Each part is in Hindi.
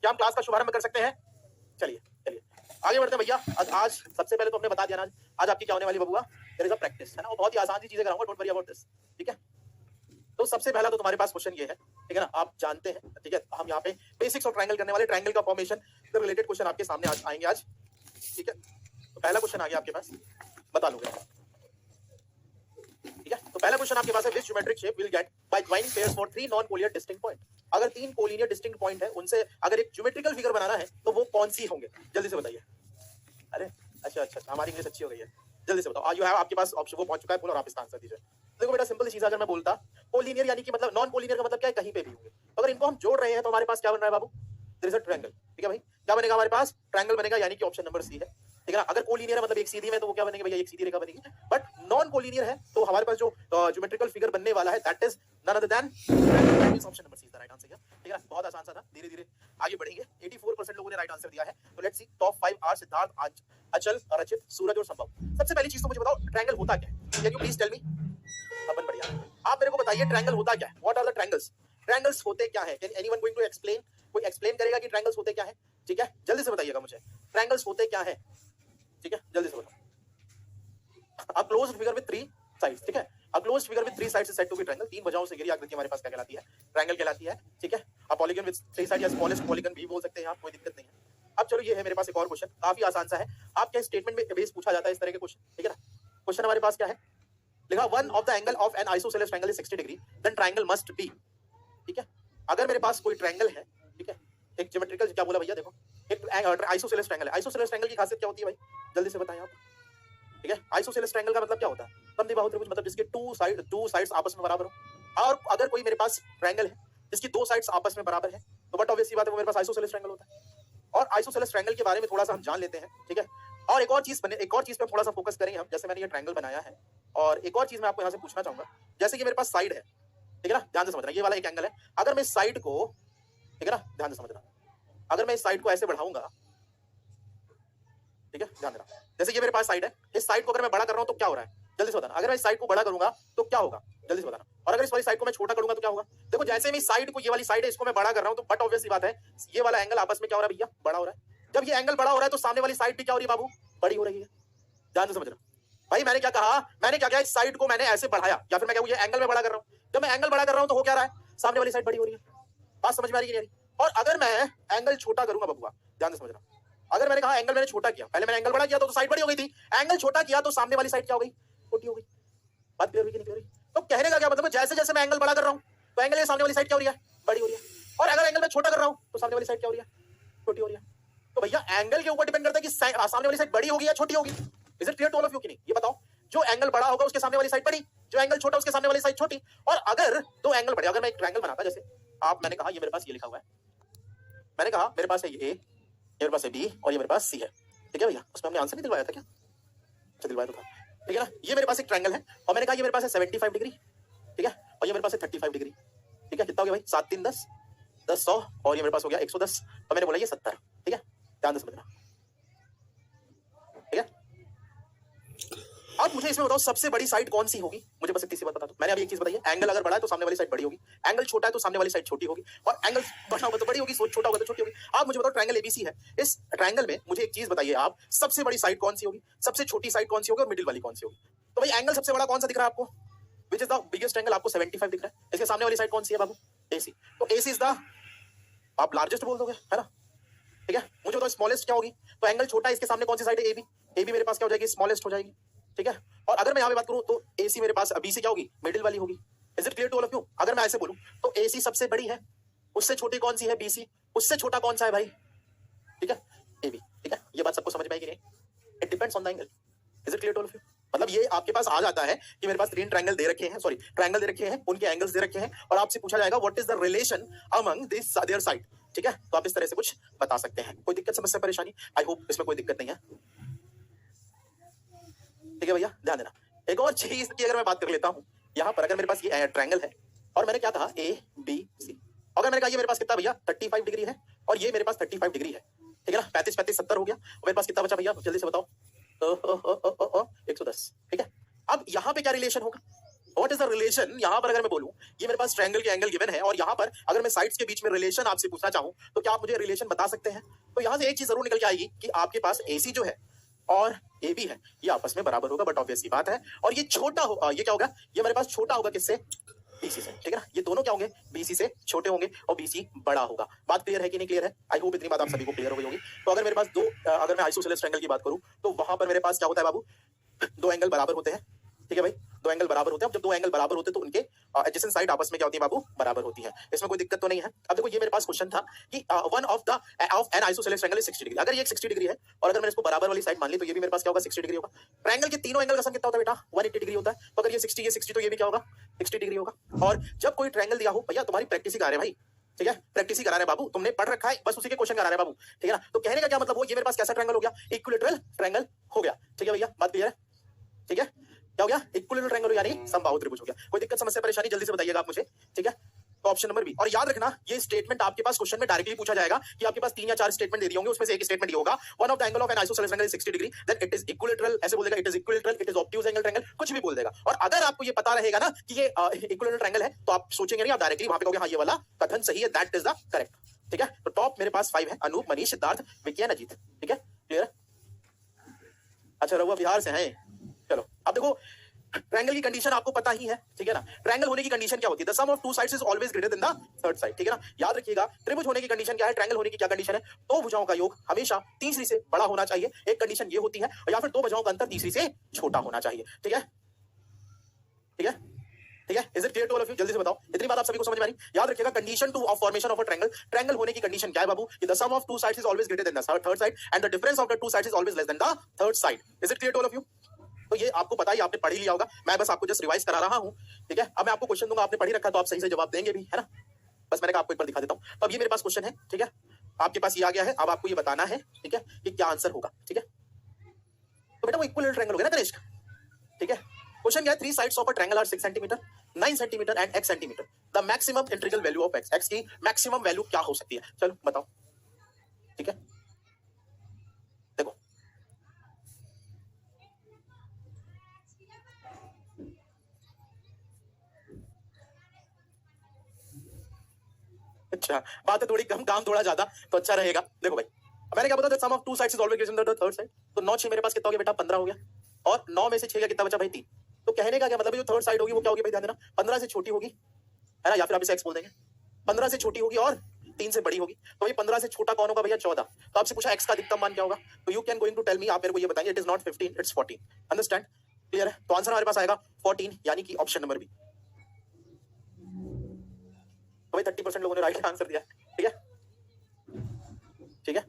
क्या हम क्लास का शुभारंभ कर सकते हैं? चलिए चलिए आगे बढ़ते हैं भैया। आज सबसे पहले तो हमने बता दिया ना, आज आपकी क्या होने वाली बबुआ, देयर इज अ प्रैक्टिस, है ना। वो बहुत ही आसान सी चीजें कराऊंगा, डोंट वरी अबाउट दिस, ठीक है। तो सबसे पहला तो तुम्हारे पास क्वेश्चन ये है, ठीक है ना, आप जानते हैं, ठीक है। हम यहाँ पे बेसिक्स ऑफ ट्रायंगल करने वाले, ट्रायंगल का फॉर्मेशन से रिलेटेड क्वेश्चन आपके सामने आज आएंगे आज, ठीक है। तो पहला क्वेश्चन आ गया आपके पास, बता लोगे, ठीक है। तो पहला क्वेश्चन आपके पास है, which geometric shape will get by joining pairs for 3 non collinear distinct point. अगर 3 कोलिनियर डिस्टिंक्ट पॉइंट है, उनसे अगर एक ज्योमेट्रिकल फिगर बनाना है तो वो कौन सी होंगे, जल्दी से बताइए। अरे अच्छा, हमारी इंग्लिश अच्छी हो गई है, जल्दी से बताओ। आज यू हैव, आपके पास ऑप्शन वो पहुंच चुका है, बोलो, और आप इसका आंसर दीजिए। देखो बेटा, सिंपल सी चीज, अगर मैं बोलता कोलिनियर यानी कि मतलब नॉन कोलिनियर का मतलब क्या है, कहीं पे भी होंगे। तो अगर इनको हम जोड़ रहे हैं तो हमारे पास क्या बन रहा है बाबू, देयर इज अ ट्रायंगल, ठीक है भाई। क्या बनेगा हमारे पास, ट्रायंगल बनेगा, यानी कि ऑप्शन नंबर सी है, ठीक है ना। अगर कोलिनियर है मतलब एक सीधी में, तो वो क्या बनेगी भैया, एक सीधी रेखा बनेगी। बट नॉन कोलिनियर है तो हमारे पास जो ज्योमेट्रिकल फिगर बनने वाला है, that is none other than option number C is the right answer, ठीक है। बहुत आसान सा था, धीरे धीरे आगे बढ़ेंगे। 84% लोगों ने राइट आंसर दिया है। तो let's see top 5 are Siddharth, आज अचल, रचित, सूरज और संभव। सबसे पहली चीज तो मुझे बताओ, ट्रायंगल होता क्या है, can you please tell me. अपन बढ़िया, आप मेरे को बताइए ट्रायंगल होता क्या है, what are the triangles, triangles होते क्या है। Can anyone going to explain, कोई एक्सप्लेन करेगा कि ट्रायंगल्स होते क्या है, ठीक है। जल्दी से बताइएगा मुझे, ट्रायंगल्स होते क्या है, ठीक है, जल्दी से बताओ। A closed figure with 3 sides, ठीक है। A closed figure with 3 sides is said to be triangle. 3 भुजाओं से घिरी आकृति हमारे पास क्या कहलाती है, ट्रायंगल कहलाती है, ठीक है। अ पॉलीगन विद 3 साइड या स्मॉलेस्ट पॉलीगन भी बोल सकते हैं आप, कोई दिक्कत नहीं है। अब चलो, ये है मेरे पास एक और क्वेश्चन, काफी आसान सा है। आपके स्टेटमेंट में बेस पूछा जाता है इस तरह के क्वेश्चन, ठीक है ना। क्वेश्चन हमारे पास क्या है, लिखा one of the angle of an isosceles triangle is 60 degree, then triangle must be, ठीक है। अगर मेरे पास कोई ट्रायंगल है, ठीक है, एक ज्योमेट्रिकल, क्या बोला भैया, देखो एक आइसोसेलेस ट्रायंगल है। आइसोसेलेस ट्रायंगल की खासियत क्या होती है भाई, जल्दी से बताएं आप, ठीक है। आइसोसेलेस ट्रायंगल का मतलब क्या होता है, समद्विबाहु त्रिभुज, मतलब जिसके टू साइड्स आपस में बराबर हो। और अगर कोई मेरे पास ट्रायंगल है जिसकी 2 साइड्स आपस में बराबर है, तो बट ऑब्वियस सी बात है, वो मेरे पास आइसोसेलेस ट्रायंगल होता है। और आइसोसेलेस ट्रायंगल के बारे में थोड़ा सा हम जान लेते हैं, ठीक है। और एक और चीज पे थोड़ा सा फोकस करेंगे हम। जैसे मैंने ये ट्रायंगल बनाया है, और एक और चीज मैं आपको यहाँ से पूछना चाहूंगा, जैसे कि मेरे पास साइड है, ठीक है ना, ध्यान से समझना, ये वाला एक एंगल है। अगर मैं इस साइड को, ठीक है ना, ध्यान से समझना, अगर मैं इस साइड को ऐसे बढ़ाऊंगा, ठीक है, ध्यान देना, जैसे ये मेरे पास साइड है, इस साइड को अगर मैं बड़ा कर रहा हूं तो क्या हो रहा है, जल्दी से बताना। अगर मैं इस साइड को बड़ा करूंगा तो क्या होगा, जल्दी से बताना। और अगर इस वाली साइड को मैं छोटा करूंगा तो क्या होगा। देखो, जैसे मैं इस साइड को, ये वाली साइड है, इसको मैं बड़ा कर रहा हूं, तो बट ऑब्वियस बात है, ये वाला एंगल आपस में क्या हो रहा है भैया, बड़ा हो रहा है। जब ये एंगल बड़ा हो रहा है तो सामने वाली साइड भी क्या हो रही है बाबू, बड़ी हो रही है। ध्यान से समझना भाई, मैंने क्या कहा, मैंने क्या किया, इस साइड को मैंने ऐसे बढ़ाया, या फिर मैं क्या, ये एंगल में बड़ा कर रहा हूं। जब मैं एंगल बड़ा कर रहा हूं तो हो क्या रहा है, सामने वाली साइड बड़ी हो रही है। बात समझ में आ रही है नहीं? और अगर मैं एंगल छोटा करूंगा बबुआ, ध्यान से समझना, अगर मैंने कहा एंगल मैंने छोटा किया, पहले मैंने एंगल बड़ा किया तो साइड बड़ी हो गई थी, एंगल छोटा किया तो सामने वाली साइड क्या हो गई, छोटी हो गई। बात क्लियर हुई कि नहीं क्लियर हुई? तो कहने का क्या मतलब है, जैसे जैसे मैं एंगल बड़ा कर रहा हूं तो एंगल ये सामने वाली साइड क्या हो रही है, बड़ी हो रही है। और अगर एंगल मैं छोटा कर रहा हूं तो सामने वाली साइड क्या हो रही है, छोटी हो रही है। तो भैया एंगल के ऊपर डिपेंड करता है कि सामने वाली साइड बड़ी होगी या छोटी होगी। Is it clear to all of you कि नहीं, ये बताओ। जो एंगल बड़ा होगा उसके सामने वाली साइड बड़ी, जो एंगल छोटा उसके सामने वाली साइड छोटी। और अगर दो एंगल बड़े, अगर मैं एक ट्रायंगल बनाता, जैसे आप, मैंने कहा ये मेरे पास ये लिखा हुआ है, मैंने कहा मेरे पास है ये मेरे पास है बी और ये मेरे पास सी है, ठीक है भैया। उसमें हमने आंसर नहीं दिलवाया था क्या, अच्छा दिलवाया तो था, ठीक है ना। ये मेरे पास एक ट्रायंगल है और मैंने कहा ये मेरे पास है 75 डिग्री, ठीक है, और ये मेरे पास है 35 डिग्री, ठीक है। कितना हो गया भाई, 7 3 10 10 100, और ये मेरे पास हो गया 110, और मैंने बोला ये 70, ठीक है। ध्यान से समझना, ठीक है। अब मुझे इसमें बताओ सबसे बड़ी साइड कौन सी होगी, मुझे बस इतनी सी बात बता दो। मैंने अभी एक चीज बताई है, एंगल अगर बड़ा है तो सामने वाली साइड बड़ी होगी, एंगल छोटा है तो सामने वाली साइड छोटी होगी, और एंगल बड़ा होगा तो बड़ी होगी, छोटा होगा तो छोटी होगी। आप मुझे बताओ, ट्रायंगल एबीसी है, इस ट्रायंगल में मुझे एक चीज बताइए आप, सबसे बड़ी साइड कौन सी होगी, सबसे छोटी साइड कौन सी होगी, और मिडिल वाली कौन सी होगी। तो भाई एंगल सबसे बड़ा कौन सा दिख रहा है आपको, विच इज द बिगेस्ट एंगल, आपको 75 दिख रहा है। इसके सामने वाली साइड कौन सी है बाबू, एसी। तो एसी इज द, आप लार्जेस्ट बोल दोगे, है ना, ठीक है। मुझे बताओ स्मॉलेस्ट क्या होगी, तो एंगल छोटा है, इसके सामने कौन सी साइड है, एबी। एबी मेरे पास क्या हो जाएगी, स्मॉलेस्ट हो जाएगी, ठीक है। और अगर मैं यहाँ पे बात करूं तो एसी मेरे पास बी से क्या होगी, मिडिल वाली होगी। Is it clear to all of you? अगर मैं ऐसे बोलूं तो एसी सबसे बड़ी है, उससे छोटी कौन सी है, बीसी, उससे छोटा कौन सा है भाई, ठीक है, एबी, ठीक है। ये बात सबको समझ में आई कि नहीं, it depends on the angle. Is it clear to all of you? मतलब ये आपके पास आ जाता है कि मेरे पास 3 ट्रायंगल दे रखे हैं, सॉरी ट्रायंगल दे रखे हैं, उनके एंगल्स दे रखे हैं, और आपसे पूछा जाएगा what is the relation among this their side, ठीक है। तो आप इस तरह से कुछ बता सकते हैं। कोई दिक्कत, समस्या, परेशानी? आई होप इसमें कोई दिक्कत नहीं है, ठीक है भैया। ध्यान देना, एक और चीज की अगर मैं बात कर लेता हूं, यहां पर अगर मेरे पास ये ट्रायंगल है और मैंने क्या कहा, ए बी सी, अगर मैंने कहा ये मेरे पास कितना भैया 35 डिग्री है, और ये मेरे पास 35 डिग्री है, ठीक है ना। 35 35 70 हो गया, और मेरे पास कितना बचा भैया, जल्दी से बताओ, 110, ठीक है। अब यहां पे क्या रिलेशन होगा, व्हाट इज द रिलेशन, यहां पर अगर मैं बोलूं ये मेरे पास ट्रायंगल के एंगल गिवन है और यहां पर अगर मैं साइड्स के बीच में रिलेशन आपसे पूछना चाहूं तो क्या आप मुझे रिलेशन बता सकते हैं? तो यहां से एक चीज जरूर निकल के आएगी कि आपके पास AC जो है और AB है ये आपस में बराबर होगा, बट ऑब्वियस सी बात है। और ये छोटा हो ये क्या होगा, ये मेरे पास छोटा होगा किससे, BC से, ठीक है ना। ये दोनों क्या होंगे, BC से छोटे होंगे और BC बड़ा होगा। बात क्लियर है कि नहीं क्लियर है? आई होप इतनी बात आप सभी को क्लियर हो गई होगी। तो अगर मेरे पास दो अगर मैं आइसोसेलेस ट्रायंगल की बात करूं तो वहां पर मेरे पास क्या होता है बाबू, दो एंगल बराबर होते हैं, ठीक है भाई, दो एंगल बराबर होते हैं। अब जब दो एंगल बराबर होते हैं तो उनके एडजेसेंट साइड आपस में क्या होती है बाबू, बराबर होती है। इसमें कोई दिक्कत तो नहीं है। अब देखो ये मेरे पास क्वेश्चन था कि one of an isosceles triangle is 60 degree. अगर ये 60 डिग्री है और अगर मैंने इसको बराबर वाली साइड मान ली तो ये भी मेरे पास क्या होगा, 60 डिग्री होगा। ट्रायंगल के तीनों एंगल का सम कितना होता है बेटा, 180 डिग्री होता है। तो अगर ये 60 तो ये भी क्या होगा, 60 डिग्री होगा। और जब कोई ट्रायंगल दिया हो, भैया तुम्हारी प्रैक्टिस ही करा रहे भाई, ठीक है, प्रैक्टिस ही करा रहे बाबू, तुमने पढ़ रखा है, बस उसी के क्वेश्चन करा रहे बाबू, ठीक है ना। तो कहने का क्या मतलब, वो ये मेरे पास कैसा ट्रायंगल हो गया, इक्विलैटरल ट्रायंगल हो गया, ठीक है भैया, बात क्लियर है, ठीक है। क्या हो गया, इक्विलैटरल ट्रायंगल यानी समबाहु त्रिभुज हो गया। कोई दिक्कत समस्या परेशानी जल्दी से बताइएगा आप मुझे, ठीक है। तो ऑप्शन नंबर बी। और याद रखना ये स्टेटमेंट आपके पास क्वेश्चन में डायरेक्टली पूछा जाएगा कि आपके पास 3 या 4 स्टेटमेंट दे दिए होंगे, उसमें से एक स्टेटमेंट ये होगा, one of the angle of an isosceles triangle is 60 degree, then it is equilateral, ऐसे बोल देगा, it is equilateral, it is obtuse angle triangle, कुछ भी बोल देगा। और अगर आपको ये पता रहेगा ना कि ये इक्विलैटरल ट्रायंगल है तो आप सोचेंगे नहीं, आप डायरेक्टली वहां पे कहोगे हाँ ये वाला कथन सही है, दैट इज द करेक्ट, ठीक है। तो टॉप मेरे पास 5 है, अनूप, मनीष, सिद्धार्थ, विकी, अजीत, ठीक है, क्लियर है। अच्छा रहुआ बिहार से हैं, चलो। अब देखो ट्रायंगल की कंडीशन आपको पता ही है, ठीक है ना। ट्रायंगल होने की कंडीशन क्या होती है, the sum of two sides is always greater than the third side, ठीक है ना। याद रखिएगा त्रिभुज होने की कंडीशन क्या है, ट्रायंगल होने की क्या कंडीशन है, दो भुजाओं का योग हमेशा तीसरी से बड़ा होना चाहिए, एक कंडीशन ये होती है, और या फिर दो भुजाओं का अंतर तीसरी से छोटा होना चाहिए, ठीक है, ठीक है, ठीक है। Is it clear to all of you, जल्दी से बताओ, इतनी बात आप सभी को समझ में आ रही। याद रखिएगा condition two of formation of a triangle, triangle होने की कंडीशन क्या है बाबू, the sum of two sides is always greater than the third side and the difference of the two sides is always less than the third side. Is it clear to all of you? तो ये आपको पता ही, आपने पढ़ ही लिया होगा, मैं बस आपको जस्ट रिवाइज करा रहा हूं, ठीक है। अब मैं आपको क्वेश्चन दूंगा, आपने पढ़ ही रखा तो आप सही से जवाब देंगे भी, है ना। बस मैंने कहा आपको एक बार दिखा देता हूं। तो अब ये मेरे पास क्वेश्चन है, ठीक है, आपके पास ये आ गया है, अब आपको ये बताना है, ठीक है, कि क्या आंसर होगा, ठीक है। तो बेटा वो इक्विलैटरल ट्रायंगल हो गया ना कनिष्क, ठीक है। क्वेश्चन क्या है, 3 sides of a triangle are 6 centimetre, 9 centimetre and x centimetre, the maximum integral value of x, x की मैक्सिमम वैल्यू क्या हो सकती है, चलो बताओ, ठीक है। देखो अच्छा, बात है थोड़ी कम, काम थोड़ा ज्यादा, तो अच्छा रहेगा। देखो भाई मैंने क्या बताया, sum of two sides is always greater than the third side, तो 9 6 मेरे पास कितना हो गया बेटा, 15 हो गया, और 9 में से 6 का कितना बचा भाई, 3। तो कहने का क्या मतलब, जो थर्ड साइड होगी वो क्या होगी भाई, ध्यान देना, 15 से छोटी होगी, है ना, या फिर आप इसे x बोल देंगे, 15 से छोटी होगी और 3 से बड़ी होगी। तो ये 15 से छोटा कौन होगा भैया, 14। तो आपसे पूछा x का अधिकतम मान क्या होगा, तो you can going to tell me, आप मेरे को ये बताएंगे, it is not 15 it's 14, understand, clear है। तो आंसर हमारे पास आएगा 14, यानी कि ऑप्शन नंबर बी। तो भाई 30% लोगों ने राइट आंसर दिया, ठीक है, ठीक है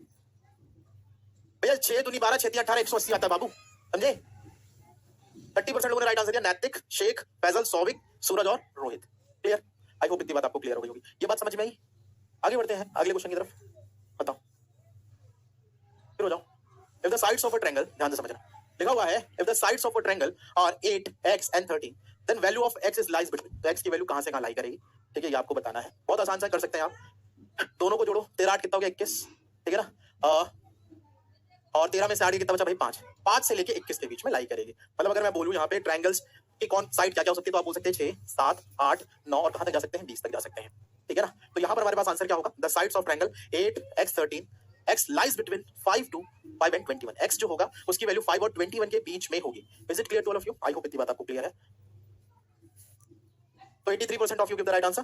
भैया। 6 दूनी 12, 6 18, 180 आता है बाबू, समझे। 30% लोगों ने राइट आंसर दिया, नैतिक, शेख, फैजल, सौविक, सूरज और रोहित, क्लियर। आई होप इतनी बात आपको क्लियर हो गई होगी, ये बात समझ में आई। आगे बढ़ते हैं अगले क्वेश्चन की तरफ, बताओ, फिर हो जाओ। If the sides of a triangle, ध्यान से समझना, लिखा हुआ है if the sides of a triangle are 8 x and 13 then value of x is lies between, तो x की वैल्यू कहां से कहां लाई करेगी, ठीक है, ये आपको बताना है। बहुत आसान सा कर सकते हैं आप, दोनों को जोड़ो, 13 8 कितना हो गया, 21, ठीक है ना, और 13 में से 8 कितना बचा भाई, 5, 5 से लेके 21 के बीच में लाई करेगी। मतलब अगर मैं बोलूं यहाँ पे ट्रायंगल्स की कौन साइड क्या क्या हो सकती है, तो आप बोल सकते हैं 6 7 8 9 और कहां तक जा सकते हैं, 20 तक जा सकते हैं, ठीक है ना। तो यहाँ पर हमारे पास आंसर क्या होगा, the sides of triangle 8 x 13 x lies between 5 to 5 and 21, x जो होगा उसकी वैल्यू 5 और 21 के बीच में होगी। Is it clear to all of you, I hope इतनी बात आपको क्लियर है। तो 83% of you give the right answer,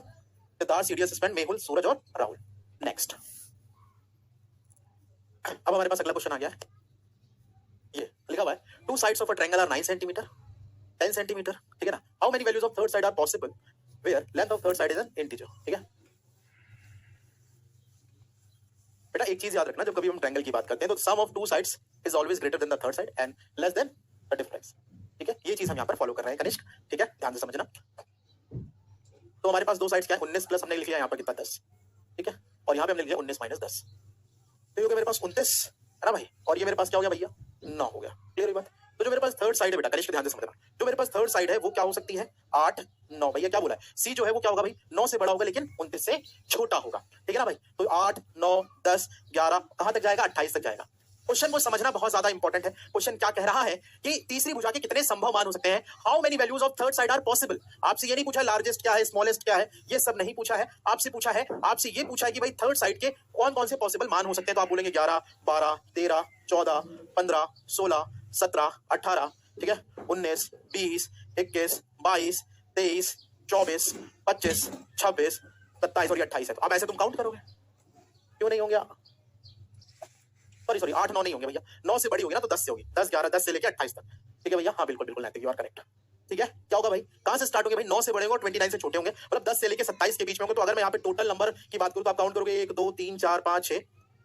Siddharth, CDS, Spain, Mehul, Suraj और राहुल। नेक्स्ट, अब हमारे पास अगला क्वेश्चन आ गया है, ये लिखा हुआ है, two sides of a triangle are 9 centimetre 10 centimetre, ठीक है ना, how many values of third side are possible where length of third side is an integer, ठीक है। बेटा एक चीज याद रखना, जब कभी हम ट्रायंगल की बात करते हैं तो sum of two sides is always greater than the third side and less than the difference, ठीक है, ये चीज हम यहाँ पर फॉलो कर रहे हैं कनिष्क, ठीक है, ध्यान से समझना। तो हमारे पास दो साइड्स क्या है, 19 प्लस हमने लिख लिया यहाँ पर कितना 10, ठीक है, और यहाँ पे हमने लिख लिया 19 माइनस 10, तो ये हो गया मेरे पास 29, है ना भाई, और ये मेरे पास क्या हो गया भैया, 9 हो गया, क्लियर बात। तो जो मेरे पास थर्ड साइड है बेटा, कनिष्क ध्यान से समझना, जो मेरे पास थर्ड साइड है वो क्या हो सकती है, 8 9, भैया क्या बोला है, सी जो है वो क्या होगा भाई, 9 से बड़ा होगा लेकिन 29 से छोटा होगा, ठीक है ना भाई। तो 8 9 10 11 कहां तक जाएगा, 28 तक जाएगा, क्वेश्चन को समझना बहुत ज्यादा इंपॉर्टेंट है। क्वेश्चन क्या कह रहा है कि तीसरी भुजा के कितने संभव मान हो सकते हैं, how many values of third side are possible. आपसे ये नहीं पूछा लार्जेस्ट क्या है, स्मॉलेस्ट क्या है, ये सब नहीं पूछा है। आपसे ये पूछा है कि भाई थर्ड साइड के कौन कौन से पॉसिबल मान हो सकते हैं। तो आप बोलेंगे 11, 12, 13, 14, 15, 16, 17, 18, ठीक है, 19, 20, 21, 22, 23, 24, 25, 26, 27 और 28 है। तो अब ऐसे तुम काउंट करोगे, क्यों नहीं होंगे? सॉरी 8, 9 नहीं होंगे भैया, 9 से बड़ी होगी ना तो 10 से होगी, 10, 11, 10 से लेके 28 तक। ठीक है भैया, हाँ बिल्कुल बिल्कुल नैतिक, यू आर करेक्ट। ठीक है, क्या होगा भाई, कहां से स्टार्ट होंगे भाई, 9 से बड़े होंगे और 29 से छोटे होंगे, मतलब 10 से लेके 27 के बीच में होंगे। तो अगर मैं यहाँ पे टोटल नंबर की बात करूं तो आप काउंट करोगे 1, 2, 3, 4, 5, 6,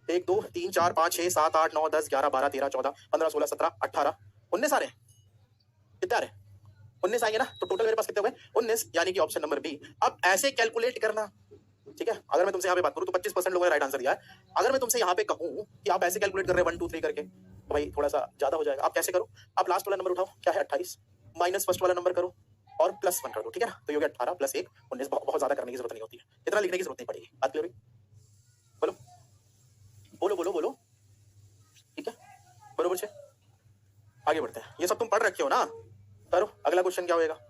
1, 2, 3, 4, 5, 6, 7, 8, 9, 10, 11, 12, 13, 14, 15, 16, 17, 18, 19 आ रहे हैं। कितने आ रहे हैं? 19 आएंगे ना, तो टोटल मेरे पास कितने हो गए? 19, यानी कि ऑप्शन नंबर बी। अब ऐसे कैलकुलेट करना, ठीक है। अगर मैं तुमसे यहाँ पे बात करूं तो 25% लोगों ने राइट आंसर दिया है। अगर मैं तुमसे यहाँ पे कहूं कि आप ऐसे कैलकुलेट कर रहे हैं 1, 2, 3 करके, तो भाई थोड़ा सा ज्यादा हो जाएगा। आप कैसे करो, आप लास्ट वाला नंबर उठाओ, क्या है 28, माइनस फर्स्ट वाला नंबर करो और प्लस 1 कर दो, ठीक है ना। तो ये हो गया 18 प्लस 1, 19। बहुत ज्यादा करने की जरूरत नहीं होती है, इतना लिखने की जरूरत नहीं पड़ेगी। बात क्लियर हुई? बोलो बोलो बोलो बोलो, ठीक है, बरोबर से आगे बढ़ते हैं। ये सब तुम पढ़ रखे हो ना, करो। अगला क्वेश्चन क्या होगा?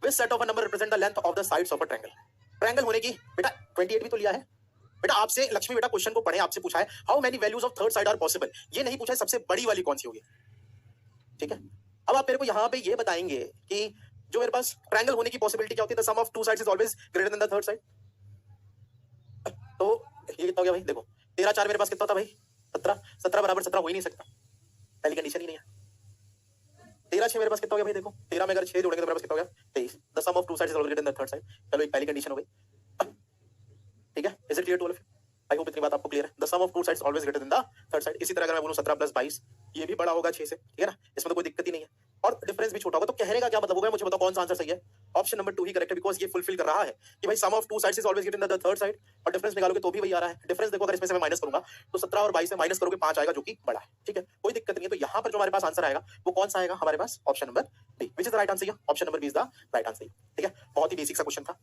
Which set of a number represent the length of the sides of a triangle? Triangle होने की बेटा 28 भी तो लिया है बेटा आपसे। लक्ष्मी बेटा क्वेश्चन को पढ़े, आपसे पूछा है how many values of third side are possible. ये नहीं पूछा है सबसे बड़ी वाली कौन सी होगी, ठीक है। अब आप मेरे को यहाँ पे ये बताएंगे कि जो मेरे पास ट्रायंगल होने की पॉसिबिलिटी क्या होती है, the sum of two sides is always greater than the third side. तो ये कितना हो गया भाई, देखो 13, 4 मेरे पास कितना था भाई, 17, 17 बराबर 17 हो ही नहीं सकता, पहली कंडीशन ही नहीं है। 13, 6 मेरे पास कितना हो गया भाई, देखो 13 में अगर 6 जोड़ेंगे तो मेरे पास कितना हो गया, 23। The sum of two sides is always greater than the third side. चलो एक पहली कंडीशन हो गई, ठीक है। Is it clear to all of you? I hope इतनी बात आपको क्लियर है। The sum of two sides always greater than the third side. इसी तरह अगर मैं बोलूं 17 प्लस 22, ये भी बड़ा होगा 6 से, ठीक है ना, इसमें तो कोई दिक्कत ही नहीं है, और डिफरेंस भी छोटा होगा। तो कहने का क्या मतलब होगा, मुझे बताओ कौन सा आंसर सही है? ऑप्शन नंबर 2 ही करेक्ट है, बिकॉज ये फुलफिल कर रहा है कि भाई sum of two sides is always greater than the third side, और डिफरेंस निकालोगे तो भी वही आ रहा है। डिफरेंस देखो, अगर इसमें से मैं माइनस करूंगा तो 17 और 22 से माइनस करोगे 5 आएगा, जो कि बड़ा है, ठीक है, कोई दिक्कत नहीं है। तो यहाँ पर जो हमारे पास आंसर आएगा वो कौन सा आएगा हमारे पास? Option number B, which is the right answer. Option number B is the right answer, ठीक है। बहुत ही बेसिक सा क्वेश्चन था।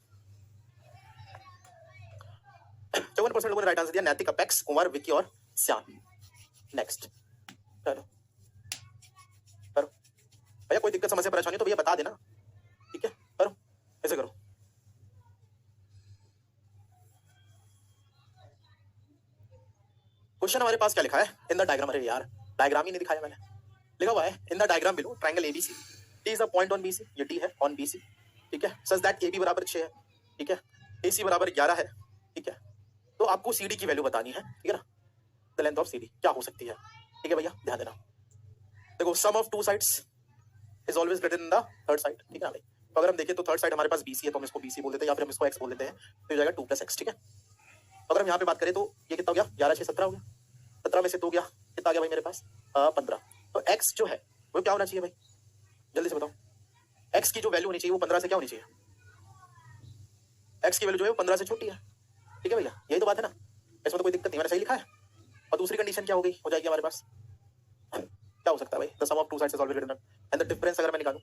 54% लोगों ने राइट आंसर दिया, नैतिक, अपेक्स, कुंवर, विकी और श्याम। नेक्स्ट करो करो भैया, कोई दिक्कत समस्या परेशानी तो भैया बता देना, ठीक है, करो ऐसे करो। क्वेश्चन हमारे पास क्या लिखा है इन द डायग्राम, अरे यार डायग्राम ही नहीं दिखाया मैंने, लिखा हुआ है in the diagram below triangle ABC, T is a point on BC, ये टी है ऑन बीसी, ठीक है, सच दैट एबी बराबर 6 है, ठीक है, एसी बराबर 11 है, ठीक है। तो आपको सीडी की वैल्यू बतानी है, ठीक है ना, द लेंथ ऑफ सीडी क्या हो सकती है, ठीक है भैया, ध्यान देना। देखो sum of two sides is always greater than the third side, ठीक है ना भाई। तो अगर हम देखें तो थर्ड साइड हमारे पास बीसी है, तो हम इसको बीसी बोल देते हैं, या फिर हम इसको एक्स बोल देते हैं, तो हो जाएगा 2 + x, ठीक है। तो अगर हम यहाँ पे बात करें तो ये कितना हो गया, 11, 6, 17 हो गया, 17 में से 2 गया, कितना आ गया भाई मेरे पास 15। तो x जो है वो क्या होना चाहिए भाई, जल्दी से बताओ। x की जो वैल्यू होनी चाहिए वो 15 से क्या होनी चाहिए, x की वैल्यू जो है वो 15 से छोटी है, ठीक है भैया, यही तो बात है ना, इसमें तो कोई दिक्कत नहीं, मैंने सही लिखा है। और दूसरी कंडीशन क्या हो गई, हो जाएगी हमारे पास, क्या हो सकता है भाई, the sum of two sides is always greater than, and the difference अगर मैं निकालूं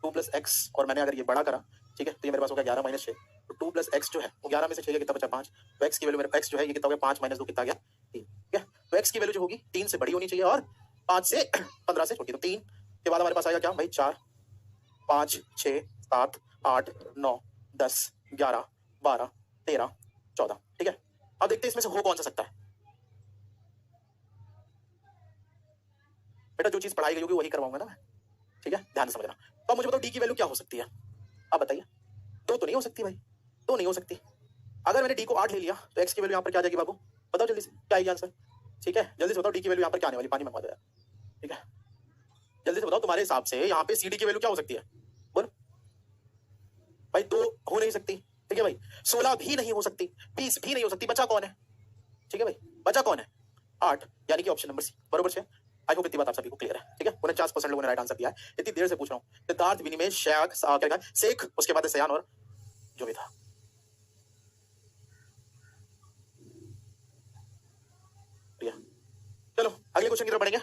2 + x, और मैंने अगर ये बड़ा करा, ठीक है, तो ये मेरे पास हो गया 11 - 6, तो 2 + x जो है वो 11 में से 6 कितना बचा 5, तो x की वैल्यू मेरे x जो है ये कितना हो गया 5 - 2 कितना आ गया 3, ठीक है। तो x की वैल्यू जो होगी 3 से बड़ी होनी चाहिए और 5 से 15 से छोटी। तो 3 के बाद हमारे पास आएगा क्या भाई, 4, 5, 6, 7, 8, 9, 10, 11, 12, 13, 14, ठीक है। अब देखते हैं इसमें से हो कौन सा सकता है। बेटा जो चीज पढ़ाई गई होगी वही करवाऊंगा ना मैं, ठीक है, ध्यान से समझना। तो अब मुझे बताओ डी की वैल्यू क्या हो सकती है, आप बताइए। 2 तो नहीं हो सकती भाई, 2 नहीं हो सकती। अगर मैंने डी को 8 ले लिया तो एक्स की वैल्यू यहाँ पर क्या आ जाएगी बाबू, बताओ जल्दी से, क्या आएगी आंसर, ठीक है, जल्दी से बताओ डी की वैल्यू यहाँ पर क्या आने वाली, पानी मंगवा दो यार, ठीक है, जल्दी से बताओ तुम्हारे हिसाब से यहाँ पे सी डी की वैल्यू क्या हो सकती है, बोल भाई। 2 हो नहीं सकती, ठीक है भाई, 16 भी नहीं हो सकती, 20 भी नहीं हो सकती, बचा कौन है, ठीक है भाई, बचा कौन है, 8, यानी कि ऑप्शन नंबर सी बरोबर है। आई होप इतनी बात आप सभी को क्लियर है, ठीक है। 49% लोगों ने राइट आंसर दिया है। इतनी देर से पूछ रहा हूँ, सिद्धार्थ, विनिमेश, शेख, उसके बाद सयान और जो भी था। चलो अगले क्वेश्चन की तरफ बढ़ेंगे।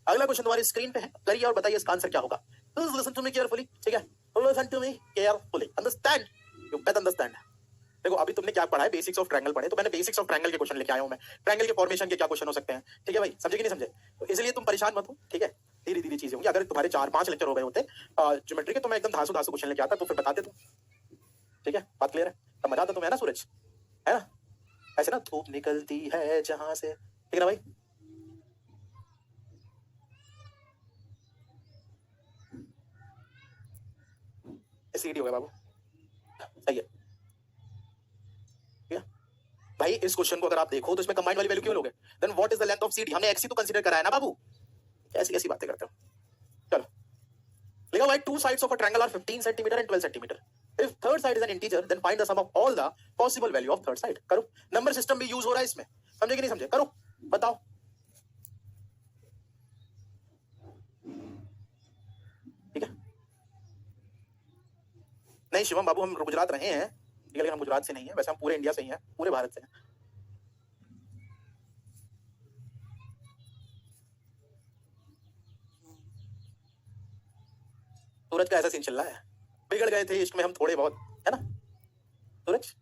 अगला क्वेश्चन तुम्हारी स्क्रीन पे है, करिए और बताइए इसका आंसर क्या होगा। Please listen to me carefully, ठीक है, listen to me carefully, understand, you better understand। देखो अभी तुमने क्या पढ़ा है, बेसिक्स ऑफ ट्रायंगल पढ़े, तो मैंने बेसिक्स ऑफ ट्रायंगल के क्वेश्चन लेके आया हूं मैं। ट्रायंगल के फॉर्मेशन के क्या क्वेश्चन हो सकते हैं, ठीक है भाई, समझे कि नहीं समझे? तो इसलिए तुम परेशान मत हो, ठीक है, धीरे धीरे चीजें होंगी। अगर तुम्हारे 4-5 लेक्चर हो गए होते ज्योमेट्री के, तो मैं एकदम धासु धासु क्वेश्चन लेके आता, तो फिर बताते तुम, ठीक है, बात क्लियर है? तब मजा आता तुम्हें, है ना सूरज, है ना? ऐसे ना धूप निकलती है जहां से, ठीक है ना भाई? सीडी हो गया बाबू, सही है, ठीक है भाई। इस क्वेश्चन को अगर आप देखो तो इसमें कंबाइंड वाली वैल्यू क्यों लोगे? Then what is the length of CD? हमने एक्स ही तो कंसीडर करा है ना बाबू, ऐसी कैसी बातें करते हो? चलो लिखा हुआ है two sides of a triangle are 15 centimetre and 12 centimetre. If third side is an integer then find the sum of all the possible value of third side. करो, नंबर सिस्टम भी यूज हो रहा है इसमें, समझे कि नहीं समझे? करो, बताओ, ठीक है? नहीं शिवम बाबू, हम गुजरात रहे हैं, ठीक है, लेकिन हम गुजरात से नहीं है, वैसे हम पूरे इंडिया से ही हैं, पूरे भारत से हैं। सूरज का ऐसा सीन चल रहा है, बिगड़ गए थे इश्क में हम थोड़े बहुत, है ना सूरज?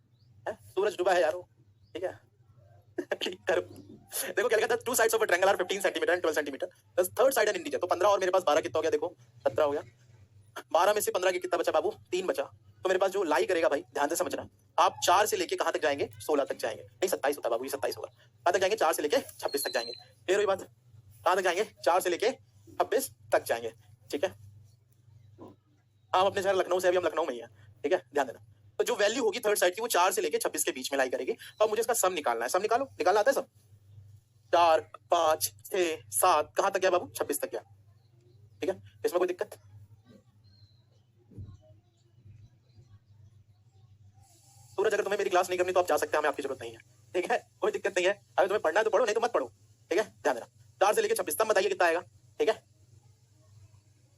है सूरज डूबा है यारो, ठीक है? करो, देखो क्या लिखा था, two sides of a triangle are 15 centimetre and 12 centimetre, the third side an integer. तो 15 और मेरे पास 12 कितना हो गया? देखो 17 हो गया। 12 में से 15 के कितना बचा बाबू? 3 बचा। तो मेरे पास जो लाई करेगा भाई, ध्यान से समझना, आप 4 से लेके कहां तक जाएंगे? 16 तक जाएंगे, नहीं 27 होता बाबू, ये 27 होगा। कहां तक जाएंगे? 4 से लेके 26 तक जाएंगे। क्लियर हुई बात? कहां तक जाएंगे? 4 से लेके 26 तक जाएंगे, ठीक है? हम अपने शहर लखनऊ से, अभी हम लखनऊ में ही है, ठीक है, ध्यान देना। तो जो वैल्यू होगी थर्ड साइड की वो 4 से लेके 26 के बीच में लाई करेगी। तो अब मुझे इसका सम निकालना है। सम निकालो, निकालना आता है सब? 4 5 6 7 कहां तक गया बाबू? 26 तक गया, ठीक है? इसमें कोई दिक्कत? सूरज अगर तुम्हें मेरी क्लास नहीं करनी तो आप जा सकते हैं, हमें आपकी जरूरत नहीं है, ठीक है, कोई दिक्कत नहीं है। अगर तुम्हें पढ़ना है तो पढ़ो, नहीं तो मत पढ़ो, ठीक है, ध्यान देना। 4 से लेके 26 तक बताइए कितना आएगा, ठीक है?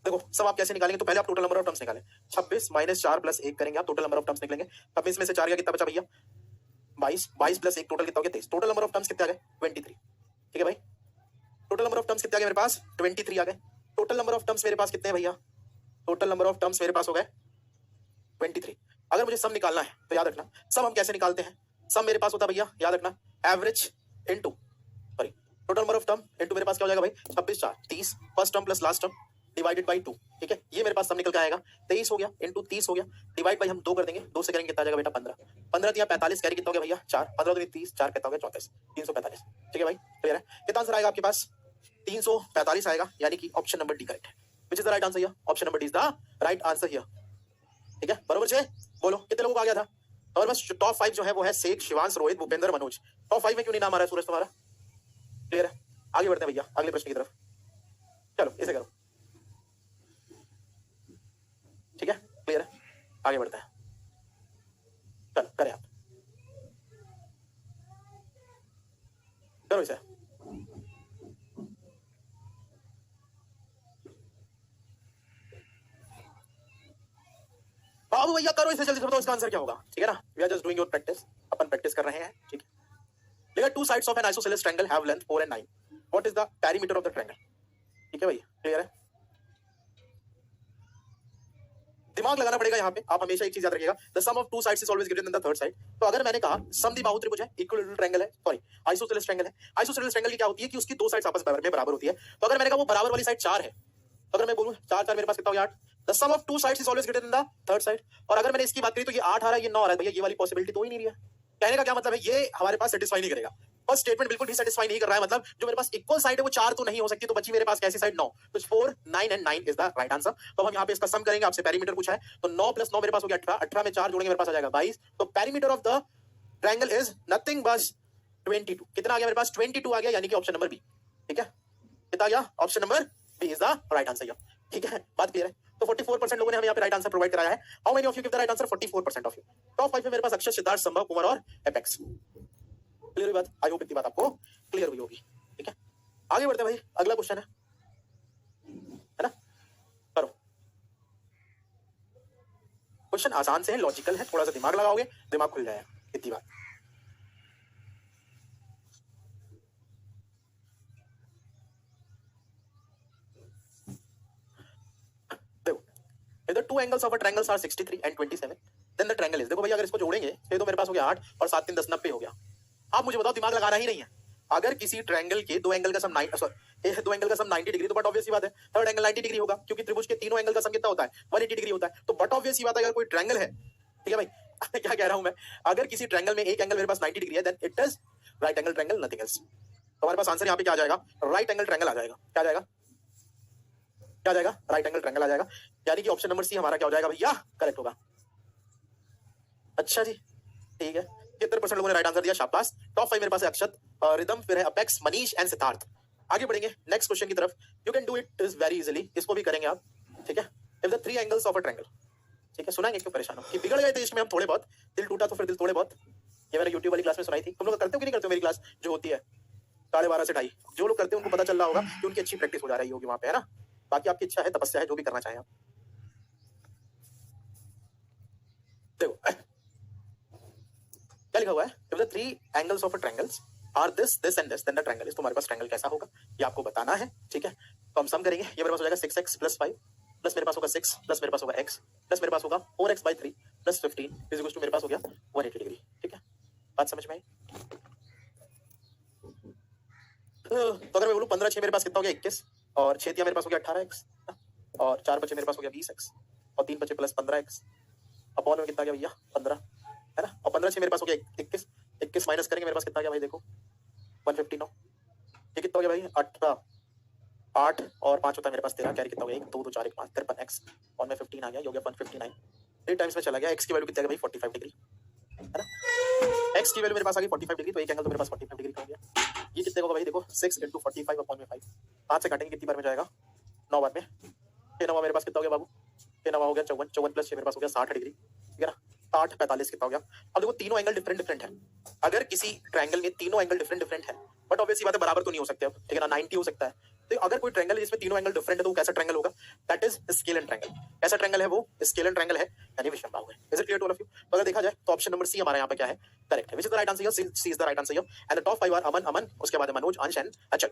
देखो सब आप कैसे निकालेंगे, तो पहले आप टोटल नंबर ऑफ टर्म्स निकालें। 26 माइनस 4 प्लस 1 करेंगे आप, टोटल नंबर ऑफ टर्म्स निकलेंगे। 26 में से 4 गया, कितना बचा भैया? 22। 22 प्लस 1 टोटल कितना हो गया? 23। टोटल नंबर ऑफ टर्म्स कितने आ गए? 23, ठीक है भाई? टोटल नंबर ऑफ टर्म्स कितने आ गए मेरे पास? 23 आ गए। टोटल नंबर ऑफ टर्म्स मेरे पास कितने हैं भैया? टोटल नंबर ऑफ टर्म्स मेरे पास हो गए 23। अगर मुझे सम निकालना है तो याद रखना, सम हम कैसे निकालते हैं? सम मेरे पास होता है भैया, याद रखना, average into, sorry, total number of term into मेरे पास क्या हो जाएगा भाई? 26 4 30, first term plus last term divided by 2, ठीक है? ये मेरे पास सम निकल के आएगा 23 हो गया इनटू 30 हो गया, डिवाइड बाई हम 2 कर देंगे, 2 से करेंगे कितना आ जाएगा बेटा? 15। 15 दिया 45, कैरी कितना हो गया भैया? 4। 15 दूनी 30, 4 कितना हो गया? 34, 345, ठीक है भाई? क्लियर है? कितना आंसर आएगा आपके पास? 345 आएगा, यानी कि ऑप्शन नंबर डी करेक्ट है। Which is the right answer here? Option number D is the right answer here, ठीक है? बरोबर से बोलो कितने लोगों को आ गया था? और बस टॉप 5 जो है वो है शेख, शिवांश, रोहित, भूपेंद्र, मनोज। टॉप 5 में क्यों नहीं नाम आ रहा है सूरज तुम्हारा? क्लियर है? आगे बढ़ते हैं भैया अगले प्रश्न की तरफ। चलो इसे करो, ठीक है, क्लियर है? आगे बढ़ते हैं, चलो करें आप, करो इसे। बाबू भैया करो इसे जल्दी से, बताओ इसका आंसर क्या होगा, ठीक है ना? We are just doing your practice, अपन प्रैक्टिस कर रहे हैं, ठीक है? देखा, two sides of an isosceles triangle have length 4 and 9। What is the perimeter of the triangle? ठीक है भाई, क्लियर है? दिमाग लगाना पड़ेगा यहाँ पे। आप हमेशा एक चीज याद रखिएगा, the sum of two sides is always greater than the third side. तो अगर मैंने कहा समद्विबाहु त्रिभुज है, इक्विलेटरल ट्रायंगल है, सॉरी आइसोसेलेस ट्रायंगल है। आइसोसेलेस ट्रायंगल की क्या होती है कि उसकी दो साइड्स आपस में बराबर होती है। तो अगर मैंने कहा वो बराबर वाली साइड 4 है, तो अगर मैं बोलूं 4 4 मेरे पास कितना हो गया? 8। The sum of two sides is always greater than the third side. और अगर मैंने इसकी बात करी तो ये 8 आ रहा है, ये 9 आ रहा है, भैया ये वाली पॉसिबिलिटी तो ही नहीं रही है। कहने का क्या मतलब है, ये हमारे पास सेटिस्फाई नहीं करेगा। फर्स्ट स्टेटमेंट बिल्कुल भी सेटिस्फाई नहीं कर रहा है, मतलब जो मेरे पास इक्वल साइड है वो 4 तो नहीं हो सकती, तो बची मेरे पास कैसी साइड? 9। तो 4 9 and 9 is the right answer. तो हम यहाँ पे इसका सम करेंगे, आपसे पेरीमीटर पूछा है, तो 9 प्लस 9 मेरे पास हो गया 18। 18 में 4 जोड़ेंगे मेरे पास आ जाएगा 22। तो perimeter of the triangle is nothing but 22। कितना आ गया मेरे पास? 22 आ गया, यानी कि ऑप्शन नंबर बी, ठीक है? कितना आ गया? Option number B is the right answer, ठीक है? बात क्लियर है? तो 44% लोगों ने हमें यहाँ पे राइट आंसर प्रोवाइड कराया है। How many of you give the right answer? 44% of you. Top 5 में मेरे पास अक्षर, सिद्धार्थ, संभव, कुमार और एपेक्स। क्लियर हुई बात? आई होप इतनी बात आपको क्लियर हुई होगी, ठीक है? आगे बढ़ते हैं भाई, अगला क्वेश्चन है ना? करो। क्वेश्चन आसान से है, लॉजिकल है, थोड़ा सा दिमाग लगाओगे दिमाग खुल जाएगा, इतनी बात। देखो, if the two angles of a triangle are 63 and 27, then the triangle is. देखो भैया अगर इसको जोड़ेंगे तो मेरे पास हो गया 8 और 7 3 10 90 हो गया। आप मुझे बताओ, दिमाग लगाना ही नहीं है। अगर किसी ट्रायंगल के दो एंगल का सम 90 डिग्री, तो बट ऑब्वियस सी बात है थर्ड एंगल 90 डिग्री होगा, क्योंकि त्रिभुज के तीनों एंगल का सम कितना होता है 180 डिग्री होता है। तो बट ऑब्वियस सी बात है अगर कोई ट्रायंगल है, ठीक है भाई क्या कह रहा हूं मैं, अगर किसी ट्रायंगल में एक एंगल मेरे पास 90 डिग्री है, then it is right angle triangle, nothing else. तो हमारे पास आंसर यहाँ पे क्या आ जाएगा, राइट एंगल ट्रायंगल आ जाएगा। क्या जाएगा, क्या जाएगा, राइट एंगल ट्रायंगल आ जाएगा। यानी कि ऑप्शन नंबर सी हमारा क्या हो जाएगा भैया, करेक्ट होगा। अच्छा जी ठीक है, 70% लोगों ने राइट आंसर दिया, शाबाश। टॉप 5 मेरे पास है अक्षत, रिदम, फिर है अपेक्स, मनीष एंड सिद्धार्थ। आगे बढ़ेंगे नेक्स्ट क्वेश्चन की तरफ। You can do it is very easily, इसको भी करेंगे आप, ठीक है। If the 3 angles of a triangle, ठीक है, सुनाएंगे क्यों परेशान हो कि बिगड़ गए थे इसमें हम थोड़े बहुत, दिल टूटा तो फिर दिल तोड़े बहुत। ये मैंने यूट्यूब वाली क्लास में सुनाई थी। तुम लोग करते हो कि नहीं करते हो मेरी क्लास जो होती है 12:30 से 2:30? जो लोग करते हैं उनको पता चल रहा होगा कि उनकी अच्छी प्रैक्टिस हो जा रही होगी वहां पे, है ना। बाकी आपकी इच्छा है, तपस्या है, जो भी करना चाहें आप। देखो क्या लिखा हुआ है, if the 3 angles of a triangles are this this and this, then the triangle is. तो हमारे पास ट्रायंगल कैसा होगा ये आपको बताना है, ठीक है। तो हम सम करेंगे, ये मेरे पास हो जाएगा 6x + 5 प्लस मेरे पास होगा 6 प्लस मेरे पास होगा x प्लस मेरे पास होगा 4x/3 plus 15 is equal to मेरे पास हो गया 180 डिग्री, ठीक है। बात समझ में आई? तो अगर मैं बोलूं 15 6 मेरे पास कितना हो गया 21, और 6 मेरे पास हो गया 18x, और 4 बचे मेरे पास हो गया 20x, और 3 बचे प्लस 15x, अपॉन में कितना गया भैया 15, है ना। और 15 6 मेरे पास हो गया 21, 21 माइनस करेंगे मेरे पास कितना गया भाई, देखो 159। ये कितना हो गया भाई 18, 8 और 5 होता है मेरे पास 13, कैरी कितना हो गया 1 2 2 4 1 5 53x, और में 15 आ गया, ये हो गया 159। 3 टाइम्स में चला गया। x की वैल्यू कितना है भाई 45 डिग्री, है ना। x की वैल्यू मेरे पास आ गई 45 डिग्री, तो एक एंगल तो मेरे पास 45 डिग्री का हो गया। ये कितने होगा भाई, देखो 6 × 45 अपॉन में 5, 5 से काटेंगे कितनी बार में जाएगा 9 बार में। 6 9 मेरे पास कितना हो गया बाबू, 6 9 हो गया 54, 54 प्लस 6 मेरे पास हो गया 60 डिग्री, ठीक है ना। 60 45 कितना हो गया। अब देखो तीनों एंगल डिफरेंट डिफरेंट है। अगर किसी ट्रायंगल में तीनों एंगल डिफरेंट डिफरेंट है, बट ऑब्वियसली बात है बराबर तो नहीं हो सकते अब, ठीक है ना। 90 हो सकता है। तो अगर कोई ट्रायंगल है जिसमें तीनों एंगल डिफरेंट है, तो वो कैसा ट्रायंगल होगा, दैट इज स्केलर ट्रायंगल। कैसा ट्रायंगल है वो, स्केलर ट्रायंगल है, यानी विषमबाहु है। Is it clear to all of you? तो अगर देखा जाए तो ऑप्शन नंबर सी हमारे यहाँ पे क्या है, करेक्ट है। Which is the right answer here, C is the right answer here. And the top 5 are Aman, Aman, उसके बाद है मनोज, अंश एंड अचल।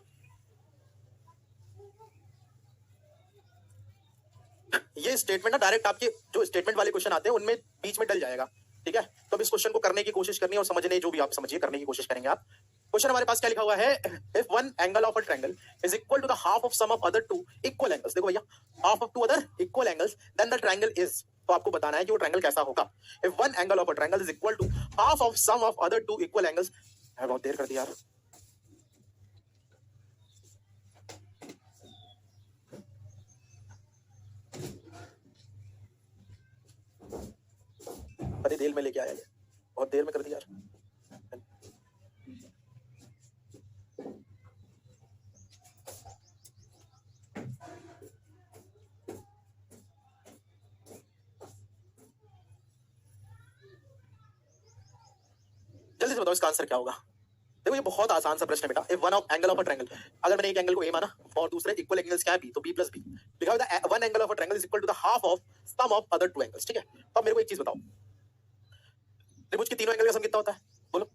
ये स्टेटमेंट ना डायरेक्ट आपके जो स्टेटमेंट वाले क्वेश्चन आते हैं उनमें बीच में डल जाएगा, ठीक है। तो अब इस क्वेश्चन को करने की कोशिश करनी है और समझने, जो भी आप समझिए करने की कोशिश करेंगे आप। क्वेश्चन हमारे पास क्या लिखा हुआ है, if one angle of a triangle is equal to the half of sum of other 2 equal angles. देखो भैया half of 2 other equal angles, then the triangle is. तो आपको बताना है कि वो ट्रायंगल कैसा होगा। If one angle of a triangle is equal to half of sum of other 2 equal angles. बहुत देर कर दिया यार। बड़ी देर में लेके आया, बहुत देर में कर दिया यार। जल्दी से बताओ इसका आंसर क्या होगा। देखो ये बहुत आसान सा प्रश्न है बेटा। If one of angle of a triangle, अगर मैंने एक एंगल को ए माना और दूसरे इक्वल एंगल्स क्या है बी, तो बी प्लस बी। लिखा हुआ है one angle of a triangle is equal to the half of sum of other 2 angles, ठीक है। तो अब मेरे को एक चीज बताओ, त्रिभुज के तीनों एंगल का सम कितना होता है, बोलो,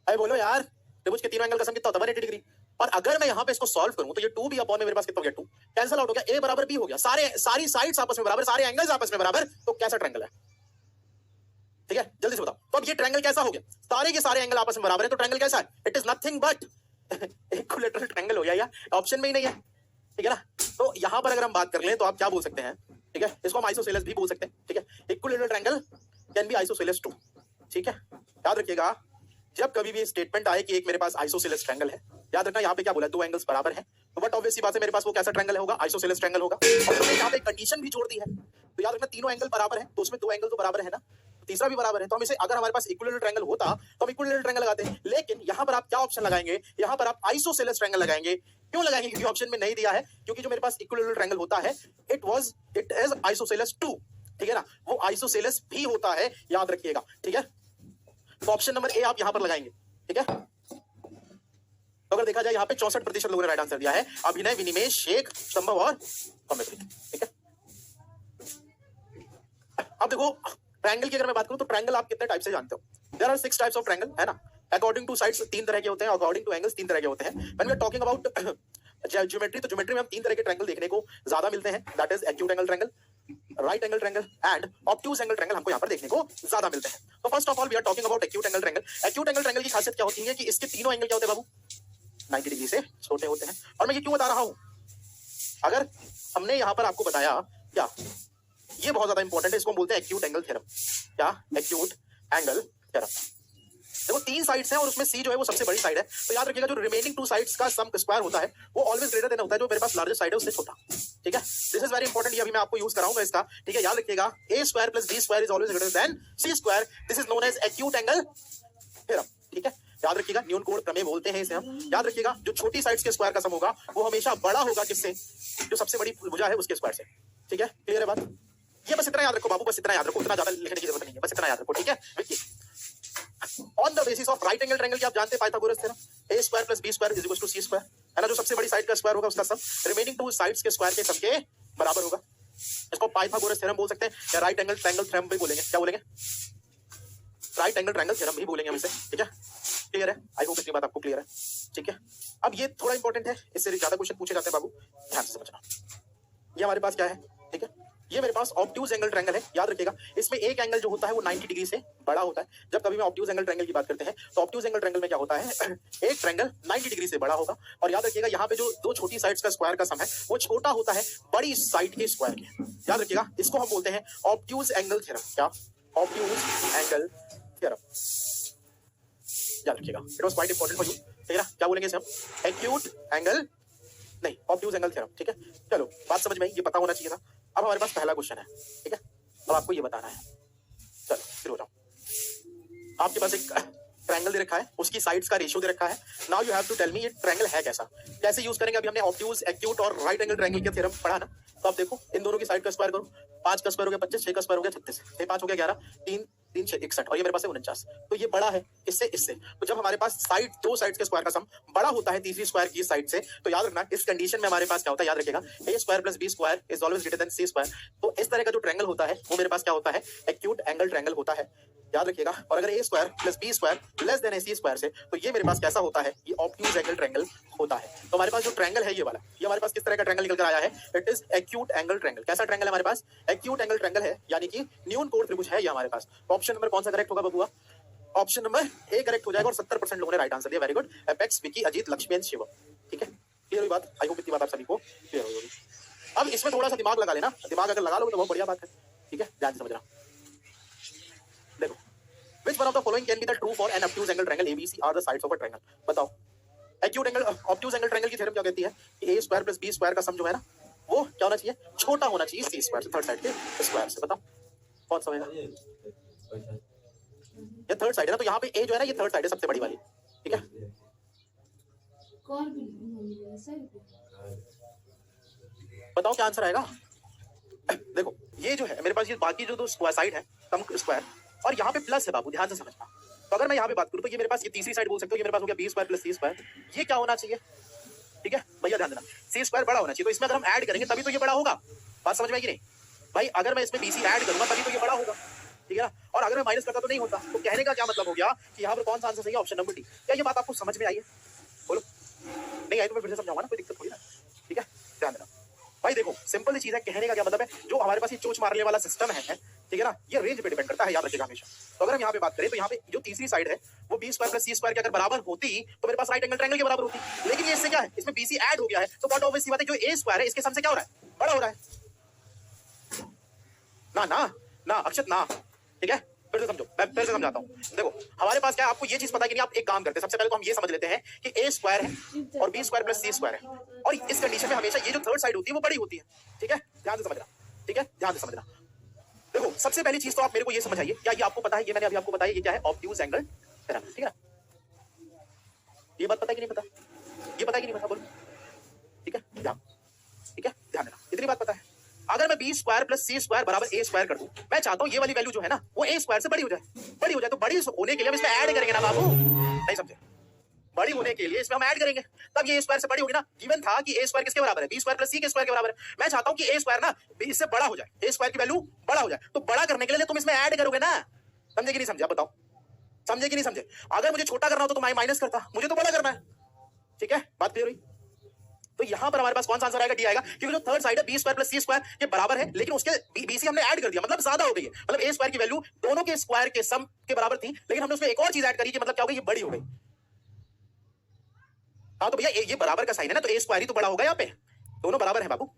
अरे बोलो यार, त्रिभुज के तीनों एंगल का सम कितना होता है 180 डिग्री। और अगर मैं यहाँ पे इसको सॉल्व करूं तो ये 2 भी अपॉन में मेरे पास कितना हो गया 2, कैंसिल आउट हो गया, a बराबर b हो गया। सारी साइड्स आपस में बराबर, सारे एंगल्स आपस में बराबर, तो कैसा ट्रायंगल है, ठीक है। जल्दी से बताओ। तो अब ये ट्रायंगल कैसा हो गया, सारे के सारे एंगल आपस में बराबर है, तो ट्रायंगल कैसा है, it is nothing but equilateral triangle हो गया, या ऑप्शन में ही नहीं है, ठीक है ना। तो यहां पर अगर हम बात कर लें तो आप क्या बोल सकते हैं, ठीक है, इसको हम आइसोसेलेस भी बोल सकते हैं, ठीक है। Equilateral triangle can be isosceles too, ठीक है। याद रखिएगा जब कभी भी स्टेटमेंट आए कि एक मेरे पास आइसोसेलेस ट्रायंगल है, याद रखना यहाँ पे क्या बोला, 2 एंगल्स बराबर है, तो बट ऑब्वियसली बात है मेरे पास वो कैसा ट्रायंगल होगा, आइसोसेलेस ट्रायंगल होगा। और मैंने यहाँ पे कंडीशन भी जोड़ दी है, तो याद रखना तीनों एंगल बराबर है, तो उसमें 2 एंगल तो बराबर है ना, तीसरा भी बराबर है। तो हम इसे, अगर हमारे पास इक्विलैटरल ट्रायंगल होता तो हम इक्विलैटरल ट्रायंगल लगाते हैं। लेकिन यहाँ पर आप क्या ऑप्शन लगाएंगे, यहाँ पर आप आइसोसेलेस ट्रायंगल लगाएंगे। क्यों लगाएंगे, क्योंकि ऑप्शन में नहीं दिया है, क्योंकि जो मेरे पास इक्विलैटरल ट्रायंगल होता है इट इज आइसोसेलेस 2, ठीक है ना, वो आइसोसेलेस भी होता है, याद रखिएगा, ठीक है। तो ऑप्शन नंबर ए आप यहां पर लगाएंगे, ठीक है। तो अगर देखा जाए यहाँ पे 64% लोगों ने राइट आंसर दिया है, अभिनय, विनिमेश, शेख, संभव और ठीक है। अब देखो ट्रायंगल की अगर मैं बात करूं तो ट्रायंगल आप कितने टाइप से जानते हो, there are 6 types of triangle, है ना। अकॉर्डिंग टू साइड्स 3 तरह के होते हैं, अकॉर्डिंग टू एंगल्स 3 तरह के होते हैं। When we are talking about geometry, तो ज्योमेट्री में हम 3 तरह के ट्रायंगल देखने को ज्यादा मिलते हैं, that is acute angle triangle, right angle triangle and obtuse angle triangle हमको यहाँ पर देखने को ज्यादा मिलते हैं। तो first of all we are talking about acute angle triangle. Acute angle triangle की खासियत क्या होती है कि इसके तीनों एंगल क्या होते हैं बाबू, 90 डिग्री से छोटे होते हैं। और मैं ये क्यों बता रहा हूं, अगर हमने यहाँ पर आपको बताया क्या, ये बहुत ज्यादा इंपॉर्टेंट है, इसको हम बोलते हैं एक्यूट एंगल थ्योरम। क्या, एक्यूट एंगल थ्योरम। देखो 3 साइड्स हैं और उसमें सी जो है वो सबसे बड़ी साइड है, तो याद रखिएगा जो रिमेनिंग 2 साइड्स का सम स्क्वायर होता है वो ऑलवेज ग्रेटर देन होता है जो मेरे पास लार्जेस्ट साइड है उससे छोटा। ठीक है, दिस इज वेरी इंपॉर्टेंट, ये अभी मैं आपको यूज कराऊंगा इसका। ठीक है, याद रखिएगा a square plus b square is always greater than c square, this is known as acute angle theorem. ठीक है, याद रखिएगा न्यूटन कोड प्रमेय बोलते हैं इसे हम। याद रखिएगा जो छोटी साइड्स के स्क्वायर का सम होगा वो हमेशा बड़ा होगा किससे, जो सबसे बड़ी भुजा है उसके स्क्वायर से। ठीक है, क्लियर है बात, ये बस इतना याद रखो बाबू, बस इतना याद रखो, इतना ज्यादा लिखने की जरूरत नहीं है, बस इतना याद रखो। ठीक है, on the basis of right angle triangle की आप जानते हैं Pythagoras theorem, a square plus b square is equal to c square, है ना, जो सबसे बड़ी साइड का स्क्वायर होगा उसका सम रिमेनिंग 2 साइड्स के स्क्वायर के सम के बराबर होगा। इसको पाइथागोरस थ्योरम बोल सकते हैं या राइट एंगल ट्रायंगल थ्योरम भी बोलेंगे। क्या बोलेंगे, राइट एंगल ट्रायंगल थ्योरम भी बोलेंगे हम इसे। ठीक है, क्लियर है, आई होप इतनी बात आपको क्लियर है। ठीक है, अब ये थोड़ा इंपॉर्टेंट है, इससे ज्यादा क्वेश्चन पूछे जाते हैं बाबू, ध्यान से समझना। ये हमारे पास क्या है, ठीक है, ये मेरे पास ऑब्ट्यूज एंगल ट्रायंगल है। याद रखिएगा इसमें एक एंगल जो होता है वो 90 डिग्री से बड़ा होता है। जब कभी मैं ऑब्ट्यूज एंगल ट्रायंगल की बात करते हैं तो ऑब्ट्यूज एंगल ट्रायंगल में क्या होता है, एक ट्रायंगल 90 डिग्री से बड़ा होगा। और याद रखिएगा यहाँ पे जो 2 छोटी साइड्स का स्क्वायर का सम है वो छोटा होता है बड़ी साइड के स्क्वायर के। याद रखिएगा इसको हम बोलते हैं ऑब्ट्यूज एंगल थ्योरम। क्या, ऑब्ट्यूज एंगल थ्योरम, याद रखिएगा, it was quite important for you. ठीक है ना, क्या बोलेंगे इसे हम, एक्यूट एंगल नहीं, ऑब्ट्यूज एंगल थ्योरम। ठीक है, चलो बात समझ में आई, ये पता होना चाहिए था। अब हमारे पास पहला क्वेश्चन है, ठीक है, अब आपको ये बताना है। चलो शुरू हो जाओ। आपके पास एक ट्रायंगल दे रखा है, उसकी साइड्स का रेशियो दे रखा है। Now you have to tell me ये ट्रायंगल है कैसा, कैसे यूज करेंगे। अभी हमने ऑब्ट्यूज, एक्यूट और राइट एंगल ट्रायंगल के थ्योरम पढ़ा ना, तो आप देखो इन दोनों की साइड का स्क्वायर करो, 5 का स्क्वायर हो गया 25, 6 का स्क्वायर हो गया 36, 6 5 हो गया 11, 3 3 6 61 और ये मेरे पास है 49। तो ये बड़ा है इससे इससे। तो जब हमारे पास साइड 2 साइड्स के स्क्वायर का सम बड़ा होता है तीसरी स्क्वायर की साइड से, तो याद रखना इस कंडीशन में हमारे पास क्या होता है, याद रखिएगा a square plus b square is always greater than c square. तो इस तरह का जो ट्रायंगल होता है वो मेरे पास क्या होता है, एक्यूट एंगल ट्रायंगल होता है। याद रखिएगा, और अगर a square plus b square less than c square से, तो ये मेरे पास कैसा होता है, ये ऑब्ट्यूज एंगल ट्रायंगल होता है। तो हमारे पास जो ट्रायंगल है ये वाला, ये हमारे पास किस तरह का ट्रायंगल निकल कर आया है, it is acute angle triangle. कैसा ट्रायंगल है हमारे पास, एक्यूट एंगल ट्रायंगल है, यानी कि न्यूटन कोड त्रिभुज है ये हमारे पास। ऑप्शन नंबर कौन सा करेक्ट होगा बबुआ, ऑप्शन नंबर ए करेक्ट हो जाएगा और 70% लोगों ने राइट आंसर दिया, very good. Apex, Vicky, Ajit, Lakshmi and Shivam. ठीक है, क्लियर हुई बात, आई होप इतनी बात आप सभी को क्लियर हो होगी। अब इसमें थोड़ा सा दिमाग लगा लेना, दिमाग अगर लगा लोगे तो बहुत बढ़िया बात है। ठीक है, ध्यान से समझना। देखो, which one of the following can be the true for an obtuse angle triangle ABC are the sides of a triangle? बताओ, acute angle obtuse angle triangle की थ्योरम क्या कहती है कि a square plus b square का सम जो है ना वो क्या होना चाहिए, छोटा होना चाहिए c स्क्वायर से, थर्ड साइड के स्क्वायर से। बताओ कौन सा होगा, ये थर्ड साइड है ना, तो यहाँ पे a जो है ना ये थर्ड साइड है सबसे बड़ी वाली। ठीक है, बताओ क्या आंसर आएगा। देखो ये जो है मेरे पास, ये बाकी जो 2 स्क्वायर साइड है कम स्क्वायर, और यहाँ पे प्लस है बाबू, ध्यान से समझना। तो अगर मैं यहाँ पे बात करूँ तो ये मेरे पास ये तीसरी साइड बोल सकते हो, ये मेरे पास हो गया b square plus c square, ये क्या होना चाहिए, ठीक है भैया ध्यान देना, c स्क्वायर बड़ा होना चाहिए। तो इसमें अगर हम ऐड करेंगे तभी तो ये बड़ा होगा, बात समझ में आएगी नहीं भाई, अगर मैं इसमें bc ऐड करूंगा तभी तो ये बड़ा होगा। ठीक है ना, और अगर मैं माइनस करता तो नहीं होता। तो कहने का क्या मतलब हो गया कि यहाँ पर कौन सा आंसर सही है, ऑप्शन नंबर डी। क्या ये बात आपको समझ में आई है, बोलो, नहीं आई तो मैं फिर से समझाऊंगा ना, कोई दिक्कत थोड़ी ना। ठीक है, ध्यान देना भाई, देखो सिंपल सी चीज है, कहने का क्या मतलब है, जो हमारे पास ये चोच मारने वाला सिस्टम है, ठीक है ना, ये रेंज पे डिपेंड करता है, याद रखिएगा हमेशा। तो अगर हम यहाँ पे बात करें तो यहाँ पे जो तीसरी साइड है वो b square plus c square के अगर बराबर होती तो मेरे पास राइट एंगल ट्रायंगल के बराबर होती, लेकिन ये इससे क्या है, इसमें bc ऐड हो गया है, तो व्हाट ऑब्वियस सी बात है, जो a स्क्वायर है इसके सम से क्या हो रहा है, बड़ा हो रहा है ना ना ना अक्षत ना। ठीक है, फिर से समझो, मैं फिर से समझाता हूँ। देखो हमारे पास क्या है, आपको ये चीज पता है कि नहीं, आप एक काम करते हैं, सबसे पहले तो हम ये समझ लेते हैं कि a स्क्वायर है और b square plus c square है, और इस कंडीशन में हमेशा ये जो थर्ड साइड होती है वो बड़ी होती है। ठीक है, ध्यान से समझना, ठीक है, ध्यान से समझना। देखो सबसे पहली चीज तो आप मेरे को ये समझाइए, क्या ये आपको पता है, ये मैंने अभी आपको बताया, ये क्या है, ऑब्ट्यूज एंगल थ्योरम। ठीक है, ये बात पता है कि नहीं पता, ये पता है कि नहीं पता, बोलो। ठीक है, ध्यान, ठीक है, ध्यान देना, इतनी बात पता है। अगर मैं b square plus c square बराबर a स्क्वायर कर दूं, मैं चाहता हूं ये वाली वैल्यू जो है ना वो a स्क्वायर से बड़ी हो जाए, बड़ी हो जाए। तो बड़ी होने के लिए हम इसमें ऐड करेंगे ना बाबू, नहीं समझे, बड़ी होने के लिए इसमें हम ऐड करेंगे, तब ये a स्क्वायर से बड़ी होगी ना। गिवन था कि a स्क्वायर किसके बराबर है, b स्क्वायर प्लस c के स्क्वायर के बराबर है। मैं चाहता हूं कि a स्क्वायर ना b इससे बड़ा हो जाए, a स्क्वायर की वैल्यू बड़ा हो जाए। तो बड़ा करने के लिए तुम इसमें ऐड करोगे ना, समझे कि नहीं समझे, बताओ समझे कि नहीं समझे। अगर मुझे छोटा करना हो तो मैं माइनस करता, मुझे तो बड़ा करना है। ठीक है, बात क्लियर हुई। तो यहां पर हमारे पास कौन सा आंसर आएगा? डी आएगा, क्योंकि जो थर्ड साइड है बी स्क्वायर प्लस सी स्क्वायर ये बराबर है, लेकिन उसके बीसी हमने ऐड कर दिया, मतलब ज्यादा हो गई है। मतलब ए स्क्वायर की वैल्यू दोनों के स्क्वायर के सम के बराबर थी, लेकिन हमने उसमें एक और चीज ऐड करी कि मतलब क्या हो गई, ये बड़ी हो गई। हाँ तो भैया ये बराबर का साइन है ना, तो ए स्क्वायर ही तो बड़ा होगा यहाँ पे, दोनों बराबर है बाबू।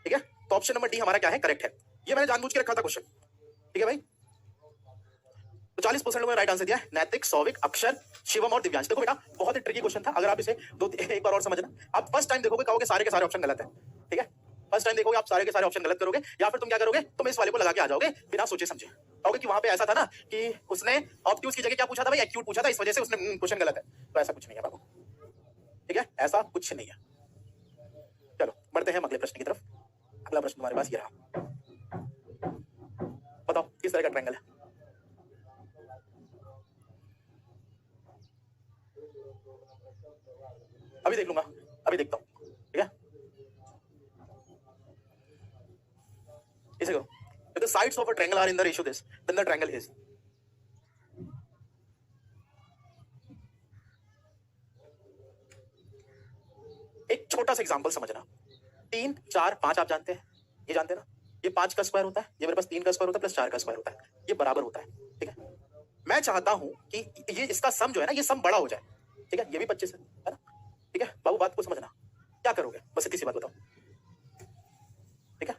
ठीक है, तो ऑप्शन नंबर डी हमारा क्या है, करेक्ट है। ये मैंने जानबूझ के रखा था क्वेश्चन। ठीक है भाई, तो 40% लोगों ने राइट आंसर दिया है, नैतिक, सौविक, अक्षर, शिवम और दिव्यांश। देखो बेटा बहुत ही ट्रिकी क्वेश्चन था, अगर आप इसे एक बार और समझना। आप फर्स्ट टाइम देखोगे कहोगे सारे के सारे ऑप्शन गलत है। ठीक है, फर्स्ट टाइम देखोगे आप सारे के सारे ऑप्शन गलत करोगे, या फिर तुम क्या करोगे, तुम इस वाले को लगा के आ जाओगे बिना सोचे समझे। कहोगे कि वहां पे ऐसा था ना कि उसने ऑब्ट्यूज की जगह क्या पूछा था भाई, एक्यूट पूछा था, इस वजह से उसने क्वेश्चन गलत है। तो ऐसा कुछ नहीं है बाबू। ठीक है, ऐसा कुछ नहीं है। चलो बढ़ते हैं अगले प्रश्न की तरफ। अगला प्रश्न हमारे पास ये रहा, बताओ किस तरह का ट्रायंगल है। अभी देख लूंगा, अभी देखता हूं। ठीक है, इसे करो, if the sides of a triangle are in the ratio this, then the triangle is। एक छोटा सा एग्जांपल समझना, 3, 4, 5 आप जानते हैं, ये जानते हैं ना, ये 5 का स्क्वायर होता है, ये मेरे पास 3 का स्क्वायर होता है प्लस 4 का स्क्वायर होता है, ये बराबर होता है। ठीक है, मैं चाहता हूं कि ये इसका सम जो है ना, ये सम बड़ा हो जाए। ठीक है, ये भी 25 है ना। ठीक है बाबू, बात को समझना, क्या करोगे, बस इतनी सी बात बताओ। ठीक है,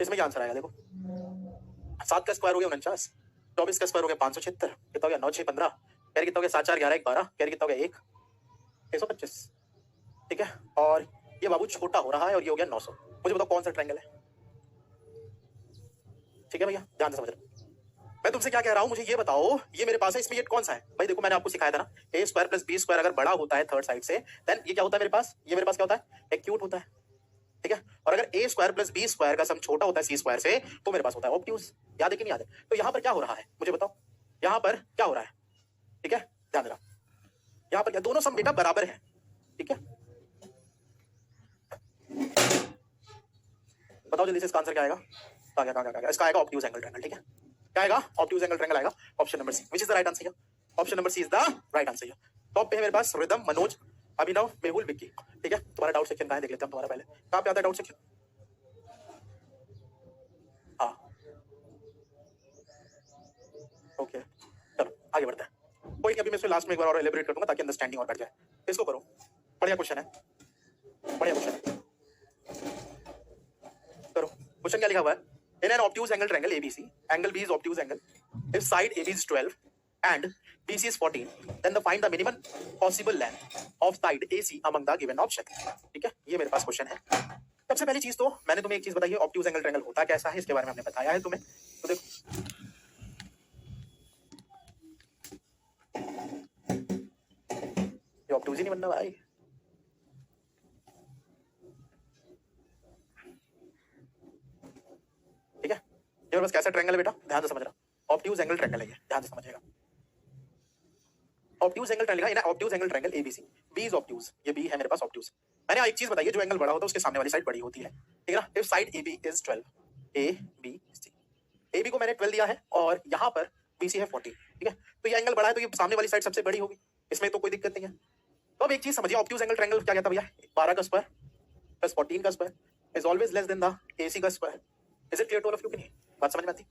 इसमें क्या आंसर आएगा, देखो 7 का स्क्वायर हो गया 49, 24 का स्क्वायर हो गया 576, कितना हो गया 9 6 15, कैरी कितना हो गया 7 4 11 1 12, कैरी कितना हो गया 1 125। ठीक है, और ये बाबू छोटा हो रहा है और ये हो गया 900। मुझे बताओ कौन सा ट्रायंगल है। ठीक है भैया, ध्यान से समझ रहे, मैं तुमसे क्या कह रहा हूं, मुझे ये बताओ, ये मेरे पास है, इसमें ये कौन सा है भाई। देखो मैंने आपको सिखाया था ना, ए स्क्वायर प्लस बी स्क्वायर अगर बड़ा होता है थर्ड साइड से, देन ये क्या होता है मेरे पास, ये मेरे पास क्या होता है, एक्यूट होता है। ठीक है, और अगर ए स्क्वायर प्लस बी स्क्वायर का सम छोटा होता है सी स्क्वायर से, तो मेरे पास होता है ऑब्ट्यूज। याद है कि नहीं याद है? तो यहां पर क्या हो रहा है मुझे बताओ, यहां पर क्या हो रहा है। ठीक है, ध्यान देना, यहां पर क्या, दोनों सम बेटा बराबर है। ठीक है, बताओ जल्दी से इसका आंसर क्या आएगा, क्या इसका आएगा ऑब्ट्यूज एंगल ट्रायंगल। ठीक है, क्या आएगा, ऑब्ट्यूज एंगल ट्रायंगल आएगा, option number C, which is the right answer. Option number C is the right answer. Top पे है मेरे पास रिदम, मनोज, अभिनव, मेहुल, विक्की। ठीक है, तुम्हारा डाउट सेक्शन कहां है देख लेते हैं तुम्हारा पहले, कहां पे आता है डाउट सेक्शन। हाँ ओके, चलो आगे बढ़ते हैं। कोई नहीं, अभी मैं इसको लास्ट में एक बार और एलिब्रेट कर दूंगा ताकि अंडरस्टैंडिंग और बढ़ जाए। इसको करो, बढ़िया क्वेश्चन है, बढ़िया क्वेश्चन है, करो। क्वेश्चन क्या लिखा हुआ है, in an obtuse angle triangle ABC, angle B is obtuse angle if side AB is 12 and BC is 14, then the find the minimum possible length of side AC among the given option। ठीक है, ये मेरे पास क्वेश्चन है। सबसे पहली चीज तो मैंने तुम्हें एक चीज बताई है, ऑब्ट्यूज एंगल ट्रायंगल होता कैसा है, इसके बारे में हमने बताया है तुम्हें। तो देखो ये ऑब्ट्यूज ही नहीं बनना भाई। ठीक है, ये मेरे पास कैसा ट्रायंगल है बेटा, ध्यान से समझना, ऑब्ट्यूज एंगल ट्रायंगल है ये, ध्यान से समझिएगा। ऑब्ट्यूज एंगल ट्रायंगल है, obtuse angle triangle ABC, B is obtuse, ये बी है मेरे पास ऑब्ट्यूज। मैंने एक चीज बताई है, जो एंगल बड़ा होता है उसके सामने वाली साइड बड़ी होती है। ठीक है ना, if side AB is 12, A B C, AB को मैंने 12 दिया है और यहाँ पर BC है 14। ठीक है, तो ये एंगल बड़ा है तो ये सामने वाली साइड सबसे बड़ी होगी, इसमें तो कोई दिक्कत नहीं है। तो अब एक चीज समझिए, ऑब्ट्यूज एंगल ट्रायंगल क्या कहता है भैया, 12 का स्क्वायर प्लस 14 का square is always less than the AC का square. Is it clear to all of you कि नहीं, बात समझ में आती।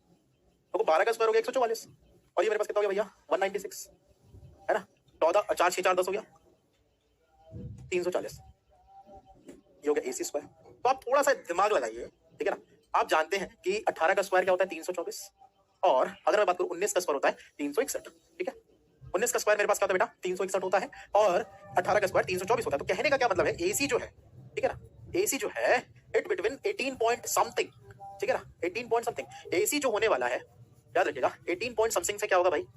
तो 12 का स्क्वायर हो गया 144, और ये मेरे पास कितना हो गया भैया 196, है ना, 14 4 6 4 10 हो गया 340, ये हो गया AC स्क्वायर। तो आप थोड़ा सा दिमाग लगाइए। ठीक है ना, आप जानते हैं कि 18 का स्क्वायर क्या होता है 324, और अगर मैं बात करूं 19 का स्क्वायर होता है 361। ठीक है, 19 का स्क्वायर मेरे पास क्या होता है बेटा 361 होता है, और 18 का स्क्वायर 324 होता है। तो कहने का क्या मतलब है, AC जो है, ठीक है ना, AC जो है इट बिटवीन 18 पॉइंट समथिंग, ठीक है ना, 18 पॉइंट समथिंग AC जो होने वाला है, याद रखिएगा 18 पॉइंट समथिंग से क्या होगा भाई,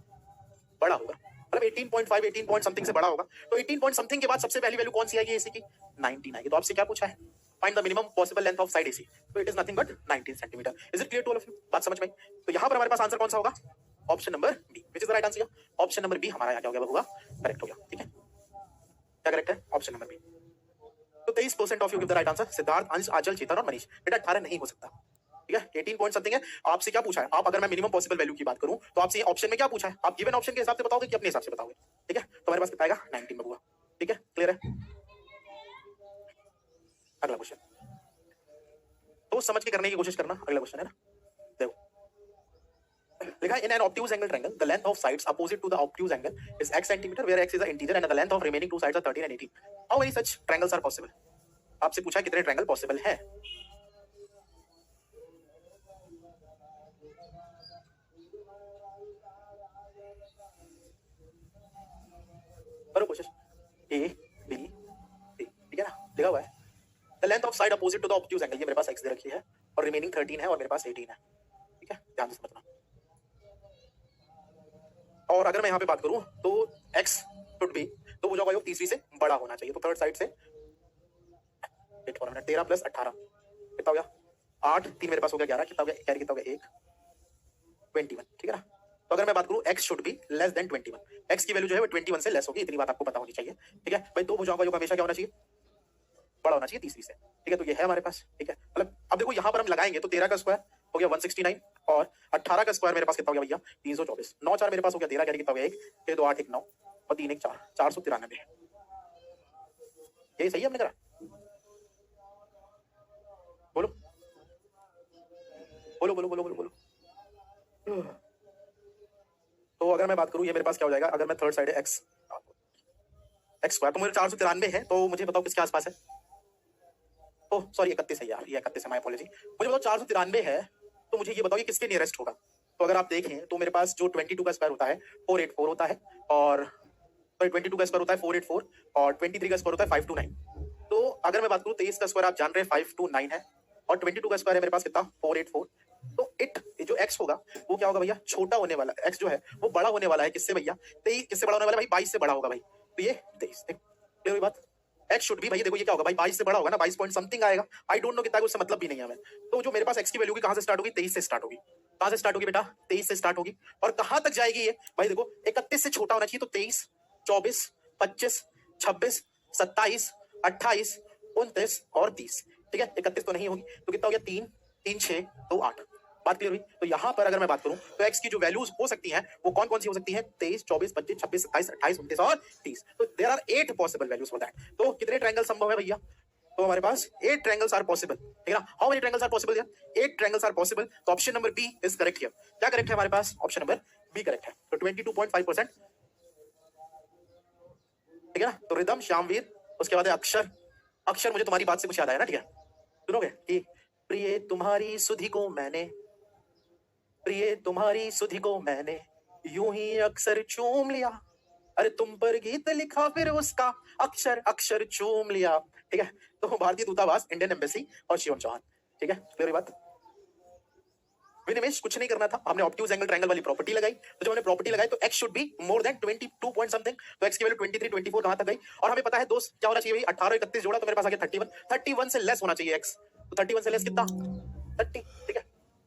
बड़ा होगा, मतलब 18.5 18 पॉइंट समथिंग से बड़ा होगा। तो 18 पॉइंट समथिंग के बाद सबसे पहली वैल्यू कौन सी आएगी AC की, 19 आएगी। तो आपसे क्या पूछा है, find the minimum possible length of side AC, तो it is nothing but 19 centimetre. Is it clear to all of you, बात समझ में आई? तो यहाँ पर हमारे पास आंसर कौन सा होगा, option number B, which is the right answer. Option number B हमारा यहाँ क्या हो गया, होगा करेक्ट हो गया। ठीक है, क्या करेक्ट है, ऑप्शन नंबर बी। तो 23% of you give the right answer, Siddharth, Ansh, Aanchal, चेतन और मनीष। बेटा 18 नहीं हो सकता, ठीक है 18 पॉइंट समथिंग है। आपसे क्या पूछा है, आप अगर मैं मिनिमम पॉसिबल वैल्यू की बात करूं तो आपसे ऑप्शन में क्या पूछा है, आप गिवन ऑप्शन के हिसाब से बताओगे कि अपने हिसाब से बताओगे। ठीक है तो हमारे पास कितना आएगा 19 बबुआ। ठीक है क्लियर है। अगला क्वेश्चन तो समझ के करने की कोशिश करना। अगला क्वेश्चन है ना, देखो लिखा है in an obtuse angle triangle the length of sides opposite to the obtuse angle is x centimetre where x is the integer and the length of remaining two sides are 13 and 18। How many such triangles are possible. आपसे पूछा है कितने ट्रायंगल पॉसिबल है। करो कोशिश। ए बी सी, ठीक है ना, लिखा हुआ है the length of side opposite to the obtuse angle, ये मेरे पास x दे रखी है और रिमेनिंग 13 है और मेरे पास 18 है। ठीक है ध्यान से समझना। और अगर मैं यहाँ पे बात करूं तो x शुड बी, तो भुजा का योग तीसरी से बड़ा होना चाहिए, तो थर्ड साइड से 13 प्लस 18 कितना हो गया 8, 3 मेरे पास हो गया 11, कितना हो गया कैरी कितना हो गया 1 21। ठीक है ना, तो अगर मैं बात करूं x should be less than 21, x की वैल्यू जो है वो 21 से लेस होगी, इतनी बात आपको पता होनी चाहिए। ठीक है भाई, दो भुजाओं का योग हमेशा क्या होना चाहिए, बड़ा होना चाहिए तीसरी से। ठीक है तो ये है हमारे पास। ठीक है मतलब अब देखो यहाँ पर हम लगाएंगे तो 13 का स्क्वायर हो गया 169 और 18 का स्क्वायर मेरे पास कितना हो गया भैया 324, 9 4 मेरे पास हो गया 13, कैरी कितना हो गया 1, 2 8 1 9 और 3 1 4 493। यही सही है हमने करा, बोलो बोलो बोलो बोलो बोलो बोलो। तो अगर मैं बात करूं ये मेरे पास क्या हो जाएगा, अगर मैं थर्ड साइड है एक्स स्क्वायर तो मेरे 493 है, तो मुझे बताओ किसके आसपास है। ओह सॉरी 31 है यार, ये 31 है, माय अपॉलॉजी। मुझे बताओ 493 है तो मुझे ये बताओ ये किसके नियरेस्ट होगा। तो अगर आप देखें तो मेरे पास जो 22 का स्क्वायर होता है 484 होता है और 22 का स्क्वायर होता है 484 और 23 का स्क्वायर होता है 529। तो अगर मैं बात करूं 23 का स्क्वायर आप जान रहे हैं 529 है और 22 का स्क्वायर है मेरे पास कितना 484। तो इट जो x होगा वो क्या होगा भैया, छोटा होने वाला x जो है वो बड़ा होने वाला है किससे भैया, 23 किससे बड़ा होने वाला है भाई 22 से बड़ा होगा भाई, तो ये 23। क्लियर हुई बात। x शुड भी भाई देखो ये क्या होगा भाई 22 से बड़ा होगा ना, 22 पॉइंट समथिंग आएगा, आई डोंट नो कितना, उससे मतलब भी नहीं है हमें। तो जो मेरे पास x की वैल्यू की कहां से स्टार्ट होगी 23 से स्टार्ट होगी, कहां से स्टार्ट होगी बेटा 23 से स्टार्ट होगी और कहां तक जाएगी ये भाई देखो 31 से छोटा होना चाहिए, तो 23 24 25 26 27 28 29 और 30। ठीक है 31 तो नहीं होगी तो कितना हो गया 3 3 6 2 8। बात क्लियर हुई। तो यहां पर अगर मैं बात करूं तो x की जो वैल्यूज हो सकती हैं वो कौन कौन सी हो सकती हैं 23 24 25 26 27 28 29 और 30। तो there are 8 possible values for that. तो कितने ट्रायंगल संभव है भैया, तो हमारे पास 8 ट्रायंगल्स आर पॉसिबल। ठीक है ना, how many triangles are possible here 8 triangles are possible. तो option number B is correct here. क्या करेक्ट है हमारे पास, ऑप्शन नंबर बी करेक्ट है। तो 22.5%। ठीक है ना, तो रिदम श्यामवीर, उसके बाद है अक्षर। अक्षर मुझे तुम्हारी बात से कुछ याद आया ना, ठीक है सुनोगे कि प्रिय तुम्हारी सुधि को मैंने, प्रिय तुम्हारी सुधि को मैंने यूं ही अक्सर चूम लिया, अरे तुम पर गीत लिखा फिर उसका अक्षर अक्षर चूम लिया। ठीक है, तो भारतीय दूतावास, इंडियन एम्बेसी और शिवम चौहान। ठीक है क्लियर बात। विनिमेश कुछ नहीं करना था, हमने ऑब्ट्यूज एंगल ट्रायंगल वाली प्रॉपर्टी लगाई, तो जब हमने प्रॉपर्टी लगाई तो x should be more than 22 point something, तो x की वैल्यू 23 24 कहां तक गई और हमें पता है दोस्त क्या होना चाहिए भाई 18 31 जोड़ा, तो मेरे पास आ गया 31 से लेस होना चाहिए x, तो 31 से लेस कितना 30। ठीक है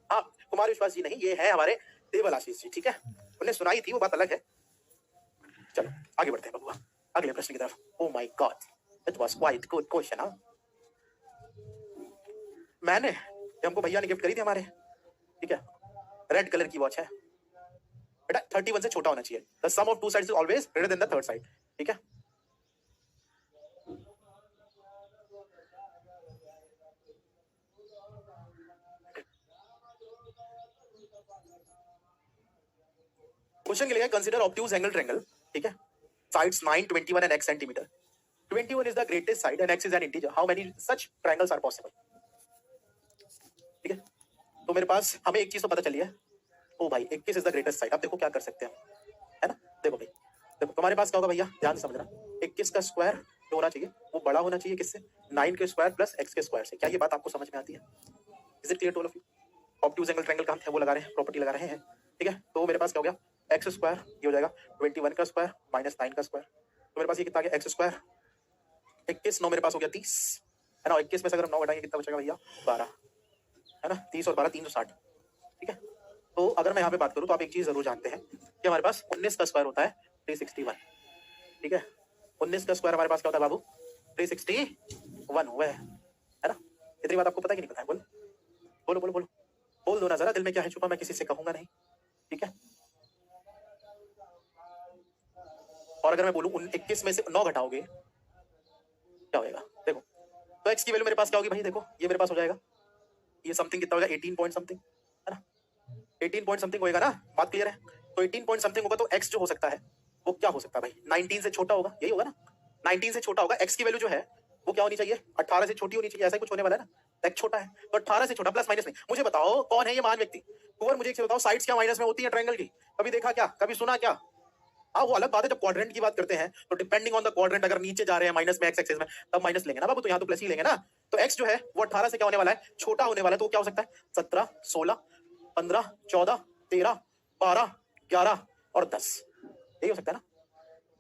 हाँ कुमार विश्वास जी नहीं, ये है हमारे देवल आशीष जी। ठीक है उन्हें सुनाई थी वो बात अलग है। चलो आगे बढ़ते हैं बबुआ अगले प्रश्न की तरफ। Oh my God it was quite good question. मैंने हमको भैया ने गिफ्ट करी थी हमारे, ठीक है रेड कलर की वॉच है बेटा, 31 से छोटा होना चाहिए, the sum of two sides is always greater than the third side. ठीक है क्वेश्चन के लिए कंसीडर ऑब्ट्यूज एंगल ट्रायंगल। ठीक है sides 9 21 and x centimetre, 21 is the greatest side and x is an integer, how many such triangles are possible। ठीक है तो मेरे पास हमें एक चीज तो पता चली है, ओ भाई 21 इज द ग्रेटेस्ट साइड। अब देखो क्या कर सकते हैं, है ना, देखो भाई देखो तुम्हारे पास क्या होगा भैया, ध्यान से समझना, 21 का स्क्वायर जो होना चाहिए वो बड़ा होना चाहिए किससे, 9 के स्क्वायर प्लस x के स्क्वायर से। क्या ये बात आपको समझ में आती है, is it clear to all of you. Obtuse angle triangle का हम वो लगा रहे हैं, प्रॉपर्टी लगा रहे हैं। ठीक है तो मेरे पास क्या हो गया x स्क्वायर, ये हो जाएगा 21 का स्क्वायर माइनस 9 का स्क्वायर, तो मेरे पास ये कितना आ गया x स्क्वायर 21 9 मेरे पास हो गया 30, है ना, 21 में से अगर हम 9 घटाएंगे कितना बचेगा भैया 12, है ना, 30 और 12 360। ठीक है तो अगर मैं यहाँ पे बात करूँ तो आप एक चीज जरूर जानते हैं कि हमारे पास 19 का स्क्वायर होता है 361। ठीक है 19 का स्क्वायर हमारे पास क्या होता है बाबू 361 हुआ है ना, इतनी बात आपको पता है कि नहीं पता है, बोलो बोलो बोलो बोलो बोल दो ना जरा, दिल में क्या है छुपा, मैं किसी से कहूंगा नहीं, ठीक है। और अगर मैं बोलूं 21 में से 9 घटाओगे क्या होएगा, देखो। तो x की वैल्यू मेरे पास क्या होगी भाई, देखो ये मेरे पास हो जाएगा, ये समथिंग कितना होगा, 18 पॉइंट समथिंग, है ना, 18 पॉइंट समथिंग होएगा ना, बात क्लियर है। तो 18 पॉइंट समथिंग होगा, तो x जो हो सकता है वो क्या हो सकता है भाई, 19 से छोटा होगा, यही होगा ना, 19 से छोटा होगा। x की वैल्यू जो है वो क्या होनी चाहिए, 18 से छोटी होनी चाहिए, ऐसा कुछ होने वाला है ना। x छोटा है तो 18 से छोटा, प्लस माइनस नहीं। मुझे बताओ कौन है ये महान व्यक्ति, कुंवर, मुझे एक चीज बताओ, साइड्स क्या माइनस में होती है ट्रायंगल की, कभी देखा क्या, कभी सुना क्या। हाँ वो अलग बात है, जब क्वाड्रेंट की बात करते हैं तो डिपेंडिंग ऑन द क्वाड्रेंट, अगर नीचे जा रहे हैं माइनस में एक्स एक्सिस में तब माइनस लेंगे ना बाबू, तो यहाँ तो प्लस ही लेंगे ना। तो एक्स जो है वो 18 से क्या होने वाला है, छोटा होने वाला है, तो क्या हो सकता है 17, 16, 15, 14, 13, 12, 11 और 10, यही हो सकता है ना।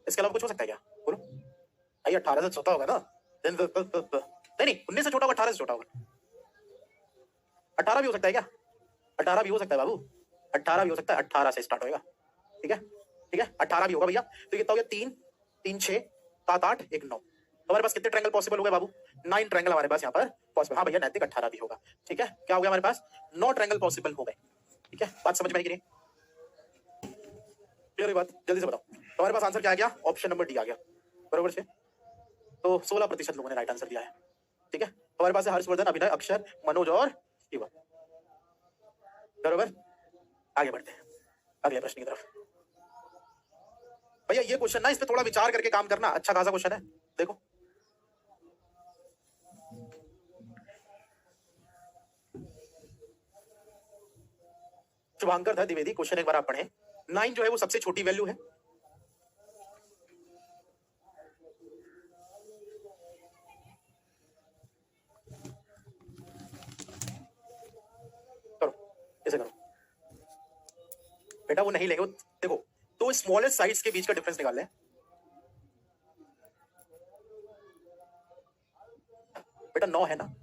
इसके अलावा कुछ हो सकता है क्या, बोलो भाई। 18 से छोटा होगा ना, नहीं 19 से छोटा होगा, 18 से छोटा होगा, 18 भी हो सकता है क्या, 18 भी हो सकता है बाबू, 18 भी हो सकता है, 18 से स्टार्ट होएगा, ठीक है, ठीक है, 18 भी होगा भैया। तो कितना हो गया, 3, 3, 6, 7, 8, 1, 9। हमारे पास कितने ट्रायंगल पॉसिबल हो गए बाबू, 9 ट्रायंगल हमारे पास यहाँ पर पॉसिबल। हाँ भैया नैतिक 18 भी होगा, ठीक है, क्या हो गया हमारे पास 9 ट्रायंगल पॉसिबल हो गए, ठीक है, बात समझ में आई कि नहीं, क्लियर बात, जल्दी से बताओ। तो हमारे पास आंसर क्या आ गया, ऑप्शन नंबर डी आ गया, बरोबर से। तो 16% लोगों ने राइट आंसर दिया है, ठीक है। हमारे पास है हर्षवर्धन, अभिनय, अक्षर, मनोज और शिवा, बरोबर। आगे बढ़ते हैं अगले प्रश्न की तरफ। भैया ये क्वेश्चन ना, इस पे थोड़ा विचार करके काम करना, अच्छा खासा क्वेश्चन है, देखो। शुभांकर था द्विवेदी, क्वेश्चन एक बार आप पढ़ें। 9 जो है वो सबसे छोटी वैल्यू है, करो ऐसे करो बेटा, वो नहीं लेंगे वो, देखो तो स्मॉलेस्ट साइड्स के बीच का डिफरेंस निकाल लें बेटा, 9 है ना,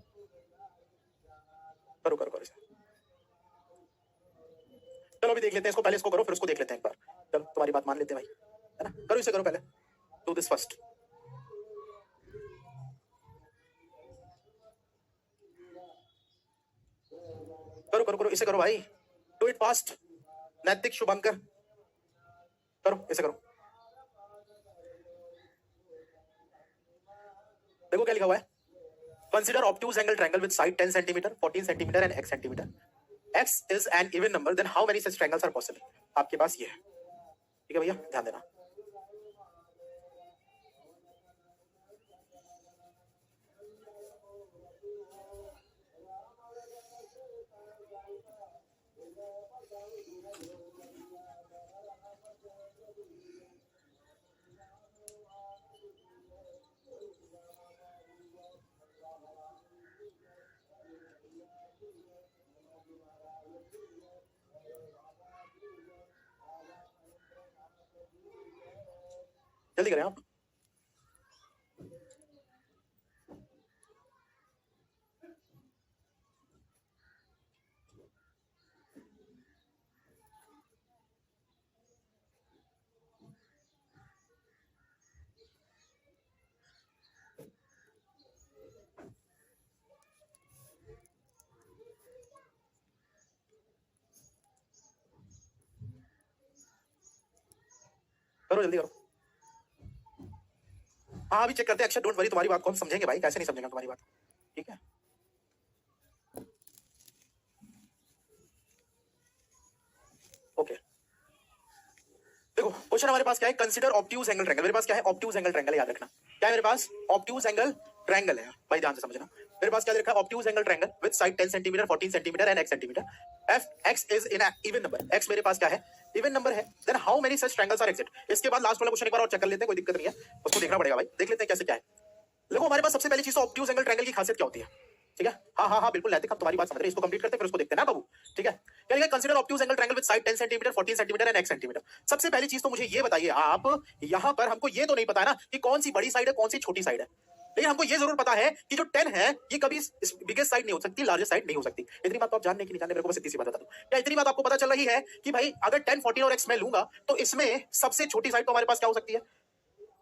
करो करो करो इसे। चलो अभी देख लेते हैं इसको, पहले इसको करो फिर उसको देख लेते हैं एक बार, चलो तुम्हारी बात मान लेते हैं भाई, है ना, करो इसे करो पहले, डू दिस फर्स्ट। करो करो करो इसे करो भाई, डू इट फास्ट, नैतिक, शुभंकर, करो इसे करो। देखो क्या लिखा हुआ है, consider obtuse angle triangle with side 10 centimetre, 14 centimetre and x centimetre. x is an even number, then how many such triangles are possible? आपके पास ये है, ठीक है भैया, ध्यान देना। जल्दी करें आप। करो जल्दी करो। हाँ अभी चेक करते हैं, अक्षर डोंट वरी, तुम्हारी बात को हम समझेंगे भाई, कैसे नहीं समझेंगे तुम्हारी बात, ठीक है। ओके देखो क्वेश्चन हमारे पास क्या है, कंसीडर ऑब्ट्यूज एंगल ट्रायंगल। मेरे पास क्या है, ऑब्ट्यूज एंगल ट्रायंगल, याद रखना क्या है मेरे पास, ऑब्ट्यूज एंगल ट्रायंगल है भाई, ध्यान से समझना। मेरे पास क्या लिखा है, obtuse angle triangle with side 10 centimetre, 14 centimetre and x centimetre. f x is an even number, x मेरे पास क्या है, इवन नंबर है। Then how many such triangles are exist. इसके बाद लास्ट वाला क्वेश्चन एक बार और चेक कर लेते हैं, कोई दिक्कत नहीं है, उसको देखना पड़ेगा भाई, देख लेते हैं कैसे क्या है। देखो हमारे पास सबसे पहली चीज तो ऑब्ट्यूज एंगल ट्रायंगल की खासियत क्या होती है, ठीक है। हाँ हाँ हाँ बिल्कुल नैतिक, हम तुम्हारी बात समझ रहे हैं, इसको कंप्लीट करते हैं फिर उसको देखते हैं ना बाबू, ठीक है। क्या लिखा है, consider obtuse angle triangle with side 10 centimetre, 14 centimetre and x centimetre. सबसे पहली चीज तो मुझे ये बताइए आप, यहां पर हमको ये तो नहीं पता है ना कि कौन सी बड़ी साइड है कौन सी छोटी साइड है, लेकिन हमको ये जरूर पता है कि जो 10 है ये कभी बिगेस्ट साइड नहीं हो सकती, लार्जेस्ट साइड नहीं हो सकती। इतनी बात तो आप जानने की नहीं जानने, मेरे को बस इतनी सी बात बता दो, क्या इतनी बात आपको पता चल रही है कि भाई अगर 10, 14 और x मैं लूंगा तो इसमें सबसे छोटी साइड तो हमारे पास क्या हो सकती है,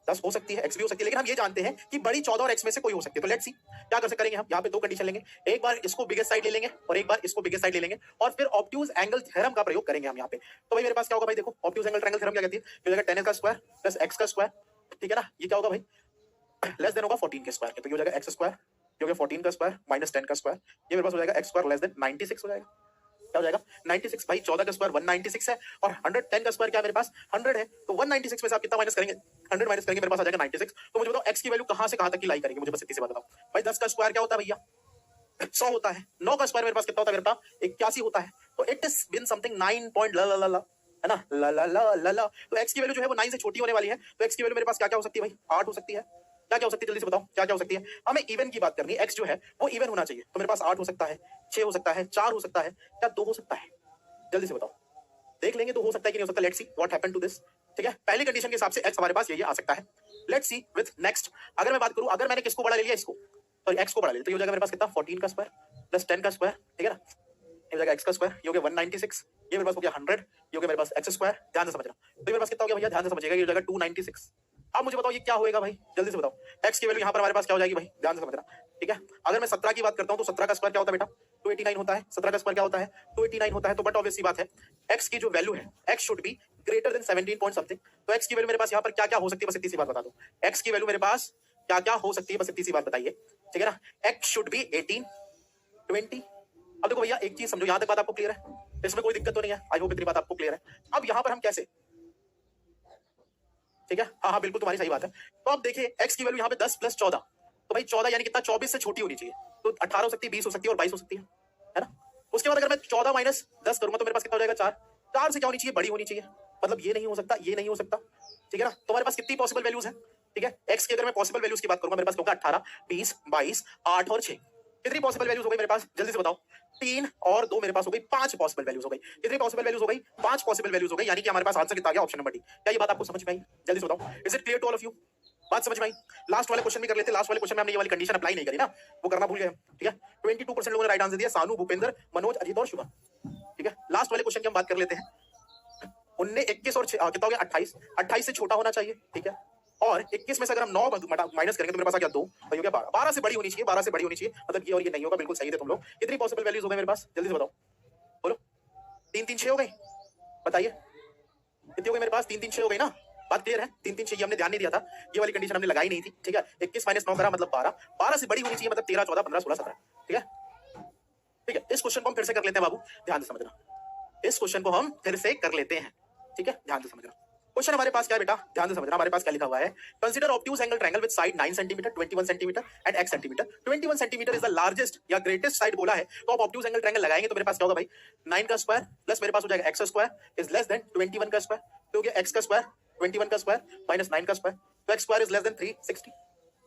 10 हो सकती है, x भी हो सकती है, लेकिन हम ये जानते हैं कि बड़ी 14 और x में से कोई हो सकती है। तो लेट्स सी क्या कर करेंगे हम, यहाँ पे दो कंडीशन लेंगे, एक बार इसको बिगेस्ट साइड ले लेंगे और एक बार इसको बिगेस्ट साइड ले लेंगे और फिर ऑब्ट्यूज एंगल थ्योरम का प्रयोग करेंगे हम यहाँ पे। तो भाई मेरे पास क्या होगा भाई, देखो ऑब्ट्यूज एंगल ट्रायंगल थ्योरम क्या कहती है, ये हो जाएगा 10 का स्क्वायर प्लस x का स्क्वायर, ठीक है ना। ये क्या होगा भाई, लेस देन होगा 14 के स्क्वायर के, तो ये हो जाएगा x स्क्वायर, ये हो गया 14 का स्क्वायर माइनस 10 का स्क्वायर, ये मेरे पास हो जाएगा x स्क्वायर लेस देन 96 हो जाएगा। क्या हो जाएगा 96 भाई, 14 का स्क्वायर 196 है और 110 का स्क्वायर क्या है मेरे पास 100 है, तो 196 में से आप कितना माइनस करेंगे, 100 माइनस करेंगे, मेरे पास आ जाएगा 96। तो मुझे बताओ x की वैल्यू कहां से कहां तक की लाई करेंगे, मुझे बस इतनी सी बात बताओ भाई। 10 का स्क्वायर क्या होता है भैया 100 होता है, 9 का स्क्वायर मेरे पास कितना होता है, मेरे पास 81 होता है, तो it is been something 9 point ला ला ला ला, है ना, ला ला ला ला ला। तो x की वैल्यू जो है वो 9 से छोटी होने वाली है, तो x की वैल्यू मेरे पास क्या क्या हो सकती है भाई, 8 हो सकती है। क्या क्या हो सकती है जल्दी से बताओ, क्या क्या हो सकती है, हमें इवन की बात करनी है, x जो है वो इवन होना चाहिए, तो मेरे पास 8 हो सकता है, 6 हो सकता है, 4 हो सकता है, क्या 2 हो सकता है, जल्दी से बताओ, देख लेंगे तो हो सकता है कि नहीं हो सकता। Let's see what happened to this, ठीक है, पहली कंडीशन के हिसाब से x हमारे पास ये आ सकता है। लेट्स सी विद नेक्स्ट, अगर मैं बात करूं, अगर मैंने किसको बड़ा ले लिया, इसको सॉरी x को बड़ा ले लिया, तो ये हो जाएगा मेरे पास कितना 14 का स्क्वायर प्लस 10 का स्क्वायर, ठीक है ना, ये हो जाएगा x का स्क्वायर, ये हो गया 196, ये मेरे पास हो गया 100, ये हो गया मेरे पास x स्क्वायर, ध्यान से समझना, तो ये मेरे पास कितना हो गया भैया, ध्यान से समझिएगा, ये हो जाएगा 296। अब मुझे बताओ ये क्या होएगा भाई, जल्दी से बताओ, x की वैल्यू यहाँ पर हमारे पास क्या हो जाएगी भाई, ध्यान से समझना, ठीक है। अगर मैं 17 की बात करता हूँ तो 17 का स्क्वायर क्या होता है बेटा 289 होता है, 17 का स्क्वायर क्या होता है 289 होता है, तो बट ऑब्वियस सी बात है x की जो वैल्यू है x should be greater than 17 point something, तो x की वैल्यू मेरे पास यहाँ पर क्या क्या हो सकती है, बस इतनी सी बात बता दो, x की वैल्यू मेरे पास क्या क्या हो सकती है, बस इतनी सी बात बताइए, ठीक है ना। x should be 18 20। अब देखो भैया एक चीज समझो, यहां तक बात आपको क्लियर है, इसमें कोई दिक्कत तो नहीं है, आई होप इतनी बात आपको क्लियर है। अब यहां पर हम कैसे, ठीक है, हाँ हाँ बिल्कुल तुम्हारी सही बात है। तो अब देखिए x की वैल्यू यहाँ पे 10 प्लस 14, तो भाई 14 यानी कितना 24 से छोटी होनी चाहिए, तो 18 हो सकती है, 20 हो सकती है और 22 हो सकती है ना। उसके बाद अगर मैं 14 माइनस 10 करूंगा तो मेरे पास कितना हो जाएगा 4, 4 से क्या होनी चाहिए, बड़ी होनी चाहिए, मतलब ये नहीं हो सकता, ये नहीं हो सकता, ठीक है ना। तुम्हारे पास कितनी पॉसिबल वैल्यूज है, ठीक है, x की अगर मैं पॉसिबल वैल्यूज की बात करूंगा, मेरे पास होगा 18 20 22 8 और 6, कितनी पॉसिबल वैल्यूज हो गई मेरे पास, जल्दी से बताओ, 3 और 2 मेरे पास हो गई 5 पॉसिबल वैल्यूज हो गई, कितनी पॉसिबल वैल्यूज हो गई 5 पॉसिबल वैल्यूज हो गई, यानी कि हमारे पास आंसर कितना आ गया, ऑप्शन नंबर डी। क्या ये बात आपको समझ में आई, जल्दी से बताओ, is it clear to all of you, बात समझ में आई। लास्ट वाले क्वेश्चन भी कर लेते, लास्ट वाले क्वेश्चन में हमने ये वाली कंडीशन अप्लाई नहीं करी ना, वो करना भूल गए, ठीक है। 22% लोगों ने राइट आंसर दिया, सानू भूपेंद्र मनोज अजीत और शुभम, ठीक है। लास्ट वाले क्वेश्चन की हम बात कर लेते हैं, उनने 21 और कितना हो गया 28, 28 से छोटा होना चाहिए, ठीक है, और 21 में से अगर हम 9 माइनस करेंगे तो मेरे पास आ गया 2, तो हो गया 12, 12 से बड़ी होनी चाहिए, 12 से बड़ी होनी चाहिए, मतलब ये और ये नहीं होगा, बिल्कुल सही थे तुम लोग। कितनी पॉसिबल वैल्यूज हो गई मेरे पास, जल्दी से बताओ, बोलो, 3 3 6 हो गई, बताइए कितनी हो गई मेरे पास, 3 3 6 हो गई ना, बात क्लियर है। 3 3 6 ये हमने ध्यान नहीं दिया था, ये वाली कंडीशन हमने लगाई नहीं थी, ठीक है। 21 माइनस 9 करा मतलब 12, 12 से बड़ी होनी चाहिए, मतलब 13 14 15 16 17, ठीक है, ठीक है। इस क्वेश्चन को हम फिर से कर लेते हैं बाबू, ध्यान से समझना, इस क्वेश्चन को हम फिर से कर लेते हैं, ठीक है, ध्यान से समझना। क्वेश्चन हमारे पास क्या है बेटा, ध्यान से समझना, हमारे पास क्या लिखा हुआ है, consider obtuse angle triangle with side 9 centimetre 21 centimetre and x centimetre, 21 centimetre is the largest या ग्रेटेस्ट साइड बोला है, तो आप ऑब्ट्यूज एंगल ट्रायंगल लगाएंगे तो मेरे पास क्या होगा भाई, 9 का स्क्वायर प्लस मेरे पास हो जाएगा x square is less than 21 का स्क्वायर, तो हो गया x का स्क्वायर 21 का स्क्वायर माइनस 9 का स्क्वायर, तो x square is less than 360,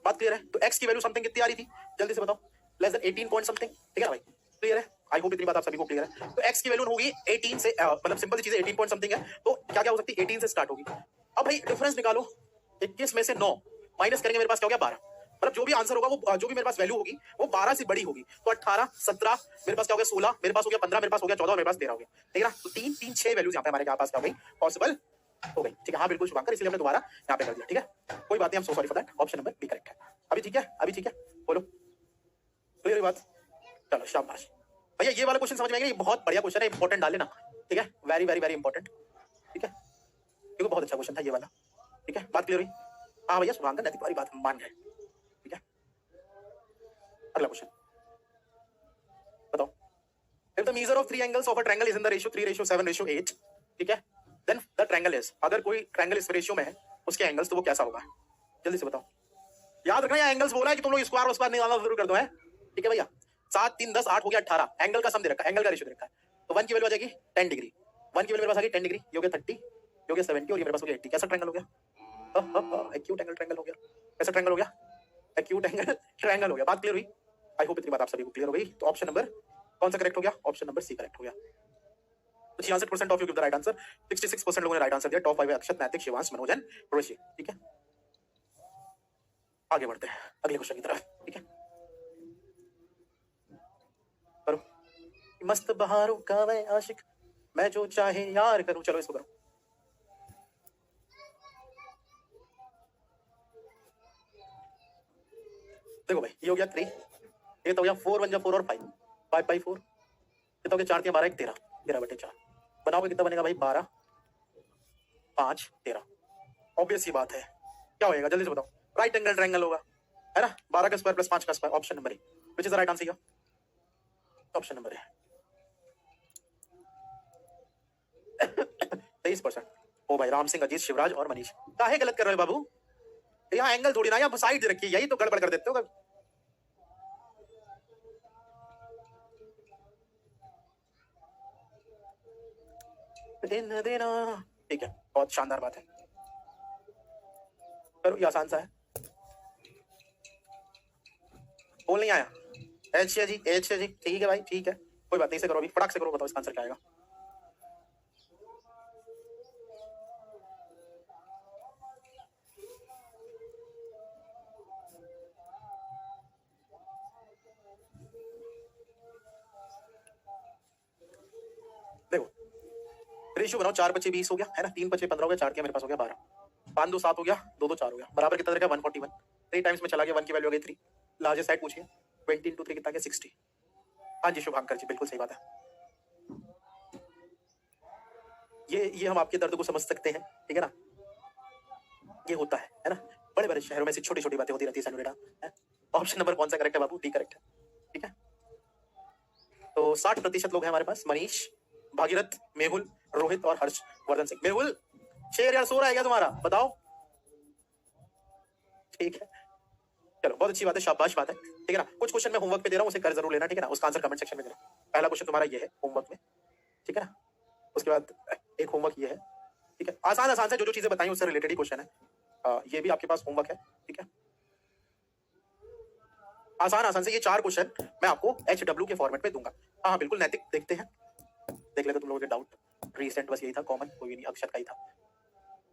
बात क्लियर है। तो x की वैल्यू समथिंग कितनी आ रही थी, जल्दी से बताओ, लेस देन 18 पॉइंट समथिंग, ठीक है ना भाई, क्लियर है, आई होप इतनी बात आप सभी को क्लियर है। तो x की वैल्यू होगी 18 से, मतलब सिंपल सी चीज है, 18 पॉइंट समथिंग है, तो क्या क्या हो सकती है 18 से स्टार्ट होगी। अब भाई डिफरेंस निकालो, 21 में से 9 माइनस करेंगे मेरे पास क्या हो गया 12, मतलब जो भी आंसर होगा वो जो भी मेरे पास वैल्यू होगी वो 12 से बड़ी होगी, तो 18 17 मेरे पास क्या हो गया 16, मेरे पास हो गया 15, मेरे पास हो गया 14 और मेरे पास 13 हो गया, ठीक है ना। तो 3 3 6 वैल्यूज यहाँ पे हमारे पास क्या हो गई, पॉसिबल हो गई, ठीक है। हाँ बिल्कुल शुभांकर, इसलिए हमने दोबारा यहाँ पे कर दिया, ठीक है, कोई बात नहीं, हम so sorry for that, option number B correct है। अभी ठीक है, अभी ठीक है, बोलो क्लियर बात, चलो शाबाश भैया, ये वाला क्वेश्चन समझ में आएगा, ये बहुत बढ़िया क्वेश्चन है, इंपॉर्टेंट डाल लेना, ठीक है, वेरी वेरी वेरी इंपॉर्टेंट, ठीक है, क्योंकि बहुत अच्छा क्वेश्चन था ये वाला, ठीक है, बात क्लियर हुई। हाँ भैया शुभांकर नैतिक वाली बात हम मान गए, ठीक है। अगला क्वेश्चन बताओ, if the measure of three angles of a triangle is in the ratio 3:7:8, ठीक है, देन द ट्रायंगल इज, अगर कोई ट्रायंगल इस रेशियो में है उसके एंगल्स, तो वो कैसा होगा, जल्दी से बताओ। याद रखना, यहाँ एंगल्स बोला है कि तुम लोग स्क्वायर और स्क्वायर निकालना जरूर कर दो, है, ठीक है भैया। 7 3 10 8 हो गया 18, एंगल का सम दे रखा है, एंगल का रेशियो दे रखा है, तो 1 की वैल्यू आ जाएगी 10 डिग्री, 1 की वैल्यू मेरे पास आ गई 10 डिग्री, ये हो गया 30, ये हो गया 70 और ये मेरे पास हो गया 80, कैसा ट्रायंगल हो गया, एक्यूट एंगल ट्रायंगल हो गया, कैसा ट्रायंगल हो गया, एक्यूट एंगल ट्रायंगल हो गया, बात क्लियर हुई, आई होप इतनी बात आप सभी को क्लियर हो गई। तो ऑप्शन नंबर कौन सा करेक्ट हो गया, ऑप्शन नंबर सी करेक्ट हो गया। तो 66% of you give the right answer, 66% लोगों ने राइट आंसर दिया, टॉप 5 है अक्षत, नैतिक, शिवांश, मनोज एंड ऋषि, ठीक है। आगे बढ़ते हैं अगले क्वेश्चन की तरफ, ठीक है, करो, मस्त बहारों का मैं आशिक, मैं जो चाहे यार करूं, चलो इसको करो, देखो भाई, ये हो गया 3, ये तो हो गया 4 1 जा 4 और 5, 5 बाई 4, ये तो हो गया 4 3 12 1 13, 13/4 बनाओगे कितना बनेगा भाई? 12 5 13। ऑब्वियस सी बात है, क्या होएगा जल्दी से बताओ? राइट एंगल ट्रायंगल होगा, है ना? 12 का स्क्वायर प्लस 5 का square, option number A, which is the right answer? Option number A 23%। ओ भाई, राम सिंह, अजीत, शिवराज और मनीष, काहे गलत कर रहे हो बाबू? यहाँ एंगल थोड़ी ना, यहाँ साइड रखी है, यही तो गड़बड़ कर देते हो कभी। देना ठीक है, बहुत शानदार बात है। करो, ये आसान सा है। बोल नहीं आया? एच है जी, एच है जी, ठीक है भाई, ठीक है, कोई बात नहीं, से करो अभी, फटाक से करो, बताओ इसका आंसर क्या आएगा? देखो, रेशियो बनाओ, 4 बचे 20 हो गया, है ना? 3 बचे 15 हो गया, 4 के मेरे पास हो गया 12, 5 2 7 हो गया, 2 2 4 हो गया, बराबर कितना रहेगा? 141। 3 टाइम्स में चला गया, 1 की वैल्यू हो गई 3। लार्जेस्ट साइड पूछिए, 20 into 3 कितना गया? 60। हाँ जी शुभांकर जी, बिल्कुल सही बात है। ये हम आपके दर्द को समझ सकते हैं, ठीक है ना? ये होता है ना? बड़े बड़े शहरों में से छोटी छोटी बातें होती रहती है सैनुरेटा, है? ऑप्शन नंबर कौन सा करेक्ट है बाबू? डी करेक्ट है, ठीक है? तो 60% लोग हैं हमारे पास, मनीष, भागीरथ, मेहुल, रोहित और हर्ष वर्धन सिंह। मेहुल, शेर यार सो रहा है क्या तुम्हारा? बताओ। ठीक है, चलो बहुत अच्छी बात है, शाबाश बात है, ठीक है ना? कुछ क्वेश्चन मैं होमवर्क पे दे रहा हूँ, उसे कर जरूर लेना, ठीक है ना? उसका आंसर कमेंट सेक्शन में देना। पहला क्वेश्चन तुम्हारा ये है होमवर्क में, ठीक है ना? उसके बाद एक होमवर्क ये है, ठीक है? आसान आसान से जो जो चीजें बताई उससे रिलेटेड ही क्वेश्चन है, ये भी आपके पास होमवर्क है, ठीक है? आसान आसान से ये 4 क्वेश्चन मैं आपको HW के फॉर्मेट में दूंगा। हाँ बिल्कुल नैतिक, देखते हैं, देख लेते तुम लोगों के डाउट। रिसेंट बस यही था, कॉमन कोई नहीं, अक्षर का ही था।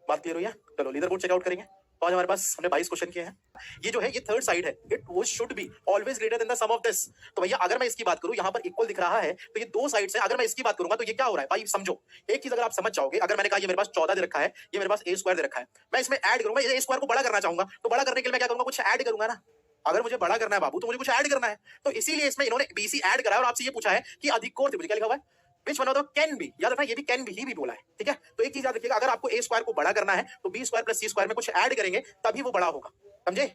बात क्लियर हुई है? चलो लीडर बोर्ड चेकआउट करेंगे। तो आज हमारे पास हमने 22 क्वेश्चन किए हैं। ये जो है ये थर्ड साइड है, इट वो should be always greater than the sum of this. तो भैया अगर मैं इसकी बात करूं, यहाँ पर इक्वल दिख रहा है, तो ये 2 साइड से अगर मैं इसकी बात करूंगा तो ये क्या हो रहा है भाई? समझो एक चीज अगर आप समझ जाओगे, अगर मैंने कहा ये मेरे पास 14 दे रखा है, ये मेरे पास a स्क्वायर दे रखा है, मैं इसमें ऐड करूंगा, ये a स्क्वायर को बड़ा करना चाहूंगा, तो बड़ा करने के लिए मैं क्या करूंगा? कुछ ऐड करूंगा ना। अगर मुझे बड़ा करना है बाबू तो मुझे कुछ ऐड करना है, तो इसीलिए इसमें इन्होंने BC ऐड करा है और आपसे ये पूछा है कि अधिकोण त्रिभुज क्या लिखा हुआ है? Which one of the can be? याद रखना, ये भी कैन बी ही भी बोला है, ठीक है? तो एक चीज याद रखिएगा, अगर आपको a स्क्वायर को बड़ा करना है तो b square plus c square में कुछ ऐड करेंगे तभी वो बड़ा होगा, समझे?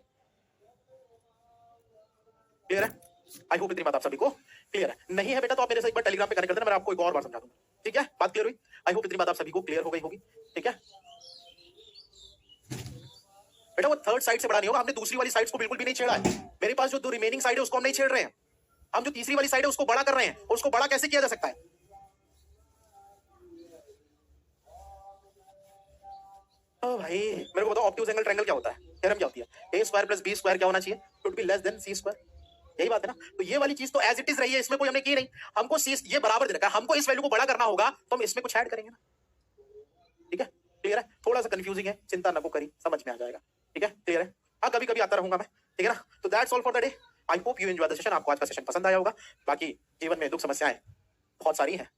क्लियर है? आई होप इतनी बात आप सभी को क्लियर है। नहीं है बेटा तो आप मेरे से एक बार टेलीग्राम पे कनेक्ट कर देना, मैं आपको एक और बार समझा दूंगा, ठीक है? बात क्लियर हुई? आई होप इतनी बात आप सभी को क्लियर हो गई होगी, ठीक है? बेटा वो थर्ड साइड से बड़ा नहीं होगा, हमने दूसरी वाली साइड्स को बिल्कुल भी नहीं छेड़ा है। मेरे पास जो 2 रिमेनिंग साइड है उसको हम नहीं छेड़ रहे हैं, हम जो तीसरी वाली साइड है उसको बड़ा कर रहे हैं, और उसको बड़ा कैसे किया जा सकता है? ओ भाई मेरे को बताओ, ऑब्ट्यूज एंगल ट्रायंगल क्या होता है? थ्योरम क्या होती है? a square plus b square क्या होना चाहिए? Should be less than c square. यही बात है ना? तो ये वाली चीज तो एज इट इज रही है, इसमें कोई हमने की नहीं। हमको c ये बराबर दे रखा है, हमको इस वैल्यू को बड़ा करना होगा तो हम इसमें कुछ ऐड करेंगे ना, ठीक है? क्लियर है? थोड़ा सा कंफ्यूजिंग है, चिंता ना को करी, समझ में आ जाएगा, ठीक है? क्लियर है? हाँ कभी कभी आता रहूंगा मैं, ठीक है ना? तो that's all for the day. I hope you enjoy the session. आपको आज का सेशन पसंद आया होगा। बाकी जीवन में दुख समस्याएं बहुत सारी हैं,